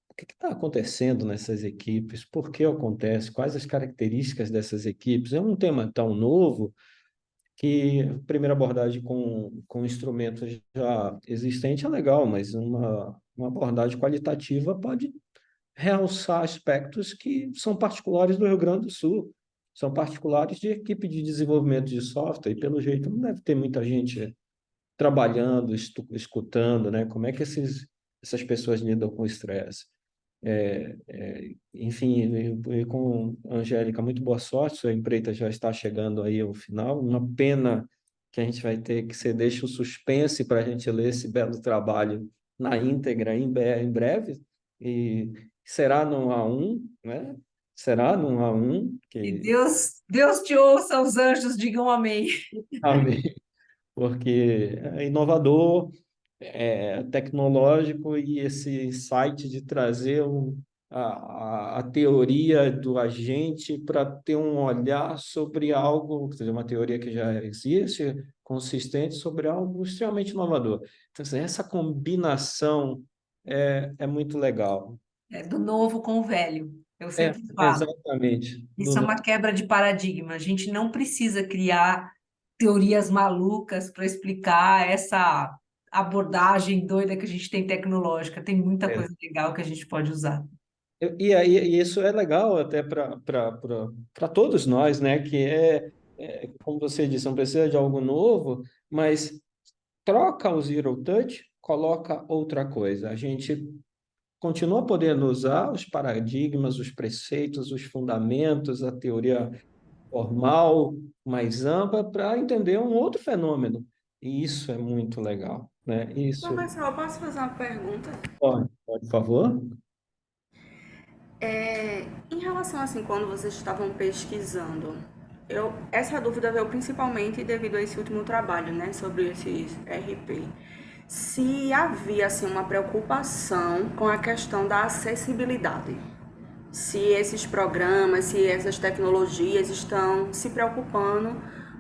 O que está acontecendo nessas equipes? Por que acontece? Quais as características dessas equipes? É um tema tão novo que a primeira abordagem com instrumentos já existentes é legal, mas uma abordagem qualitativa pode realçar aspectos que são particulares do Rio Grande do Sul, são particulares de equipe de desenvolvimento de software, e pelo jeito não deve ter muita gente trabalhando, escutando, né? Como é que essas pessoas lidam com o estresse? Enfim, e com a Angélica, muito boa sorte, sua empreita já está chegando aí ao final, uma pena que a gente vai ter que você deixe o suspense para a gente ler esse belo trabalho na íntegra em breve, e será no A1, né? Será no A1 Que que Deus te ouça, os anjos digam amém. amém, porque é inovador, é tecnológico e esse site de trazer a teoria do agente para ter um olhar sobre algo, quer dizer, uma teoria que já existe, consistente sobre algo extremamente inovador. Então, assim, essa combinação é muito legal. É do novo com o velho. Eu É, sempre falo. exatamente. Isso é uma quebra de paradigma. A gente não precisa criar teorias malucas para explicar essa abordagem doida que a gente tem tecnológica. Tem muita É. coisa legal que a gente pode usar. E isso é legal até para todos nós, né? Que como você disse, não precisa de algo novo, mas troca o zero touch, coloca outra coisa. A gente continua podendo usar os paradigmas, os preceitos, os fundamentos, a teoria formal, mais ampla, para entender um outro fenômeno. E isso é muito legal, né? Isso. Professor, eu posso fazer uma pergunta? Pode, por favor. Em relação assim, quando vocês estavam pesquisando, essa dúvida veio principalmente devido a esse último trabalho, né, sobre esse RP. Se havia assim uma preocupação com a questão da acessibilidade, se esses programas, se essas tecnologias estão se preocupando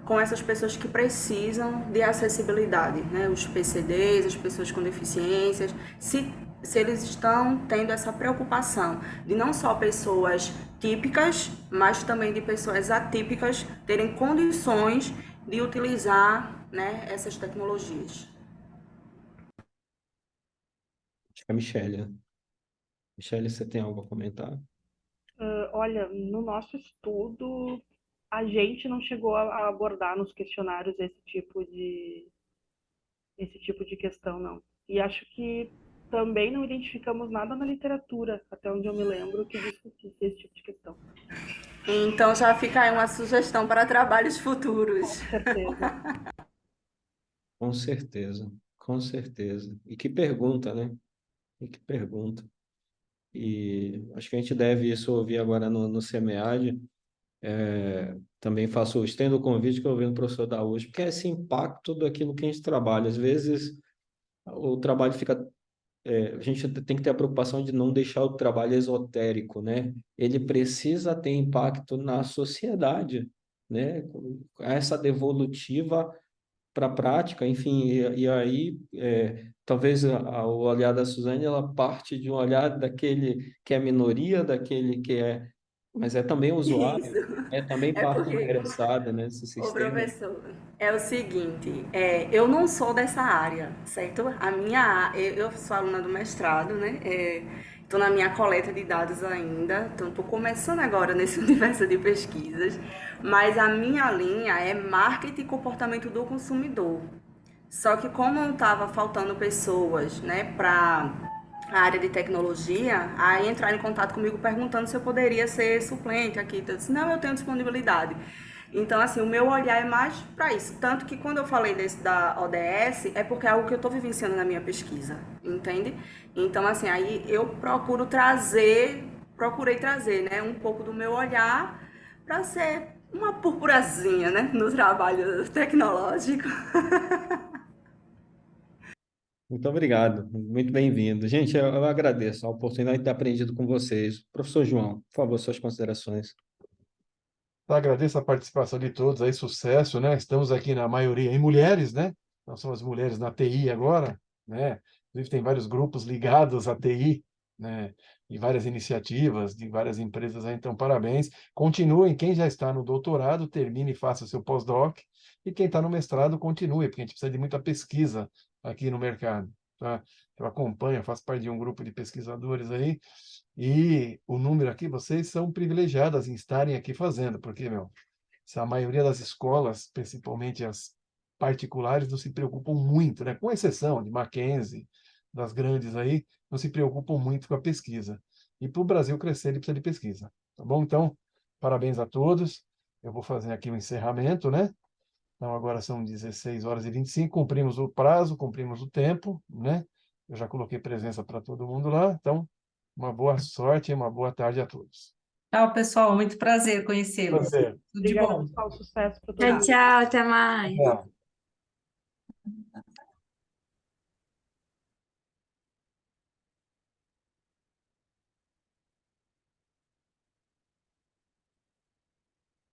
com essas pessoas que precisam de acessibilidade, né? Os PCDs, as pessoas com deficiências, se eles estão tendo essa preocupação de não só pessoas típicas, mas também de pessoas atípicas terem condições de utilizar, né, essas tecnologias. Acho que é a Michelle, né? Michelle, você tem algo a comentar? Olha, no nosso estudo, a gente não chegou a abordar nos questionários esse tipo de questão, não. E acho que também não identificamos nada na literatura, até onde eu me lembro, que discutisse esse tipo de questão. Então já fica aí uma sugestão para trabalhos Com futuros. certeza. Com certeza, com certeza. E que pergunta, né? E que pergunta. E acho que a gente deve isso ouvir agora no SEMEAD. Também estendo o convite que eu ouvi no professor da USP, porque é esse impacto daquilo que a gente trabalha. Às vezes o trabalho fica. A gente tem que ter a preocupação de não deixar o trabalho esotérico, né? Ele precisa ter impacto na sociedade, né? Essa devolutiva para a prática, enfim, e aí talvez o olhar da Suzane ela parte de um olhar daquele que é minoria, daquele que mas é também usuário, Isso. é também É parte porque, interessada nesse ô sistema. professor, é o seguinte, eu não sou dessa área, certo? Eu sou aluna do mestrado, né? Estou na minha coleta de dados ainda, então estou começando agora nesse universo de pesquisas, mas a minha linha é marketing e comportamento do consumidor. Só que como estava faltando pessoas, né, para a área de tecnologia, aí entraram em contato comigo perguntando se eu poderia ser suplente aqui. Então, eu disse, não, eu tenho disponibilidade. Então, assim, o meu olhar é mais para isso. Tanto que quando eu falei da ODS, é porque é algo que eu estou vivenciando na minha pesquisa, entende? Então, assim, aí eu procurei trazer, né, um pouco do meu olhar para ser uma purpurazinha, né, no trabalho tecnológico. Muito obrigado, muito bem-vindo. Gente, eu agradeço a oportunidade de ter aprendido com vocês. Professor João, por favor, suas considerações. Agradeço a participação de todos aí, sucesso, né? Estamos aqui na maioria em mulheres, né? Nós somos mulheres na TI agora, né? Inclusive tem vários grupos ligados à TI, né? E várias iniciativas de várias empresas aí, então parabéns. Continuem, quem já está no doutorado, termine e faça o seu pós-doc, e quem está no mestrado, continue, porque a gente precisa de muita pesquisa aqui no mercado, tá? Eu acompanho, faço parte de um grupo de pesquisadores aí, e o número aqui, vocês são privilegiadas em estarem aqui fazendo, porque, meu, se a maioria das escolas, principalmente as particulares, não se preocupam muito, né? Com exceção de Mackenzie, das grandes aí, não se preocupam muito com a pesquisa. E para o Brasil crescer, ele precisa de pesquisa, tá bom? Então, parabéns a todos. Eu vou fazer aqui o encerramento, né? Então, agora são 16h25, cumprimos o prazo, cumprimos o tempo, né? Eu já coloquei presença para todo mundo lá, então Uma boa sorte e uma boa tarde a todos. Tchau, pessoal. Muito prazer conhecê-los. Prazer. Tudo de Obrigada, bom. pessoal. Sucesso para Tchau, todos. tchau, até mais. Tchau.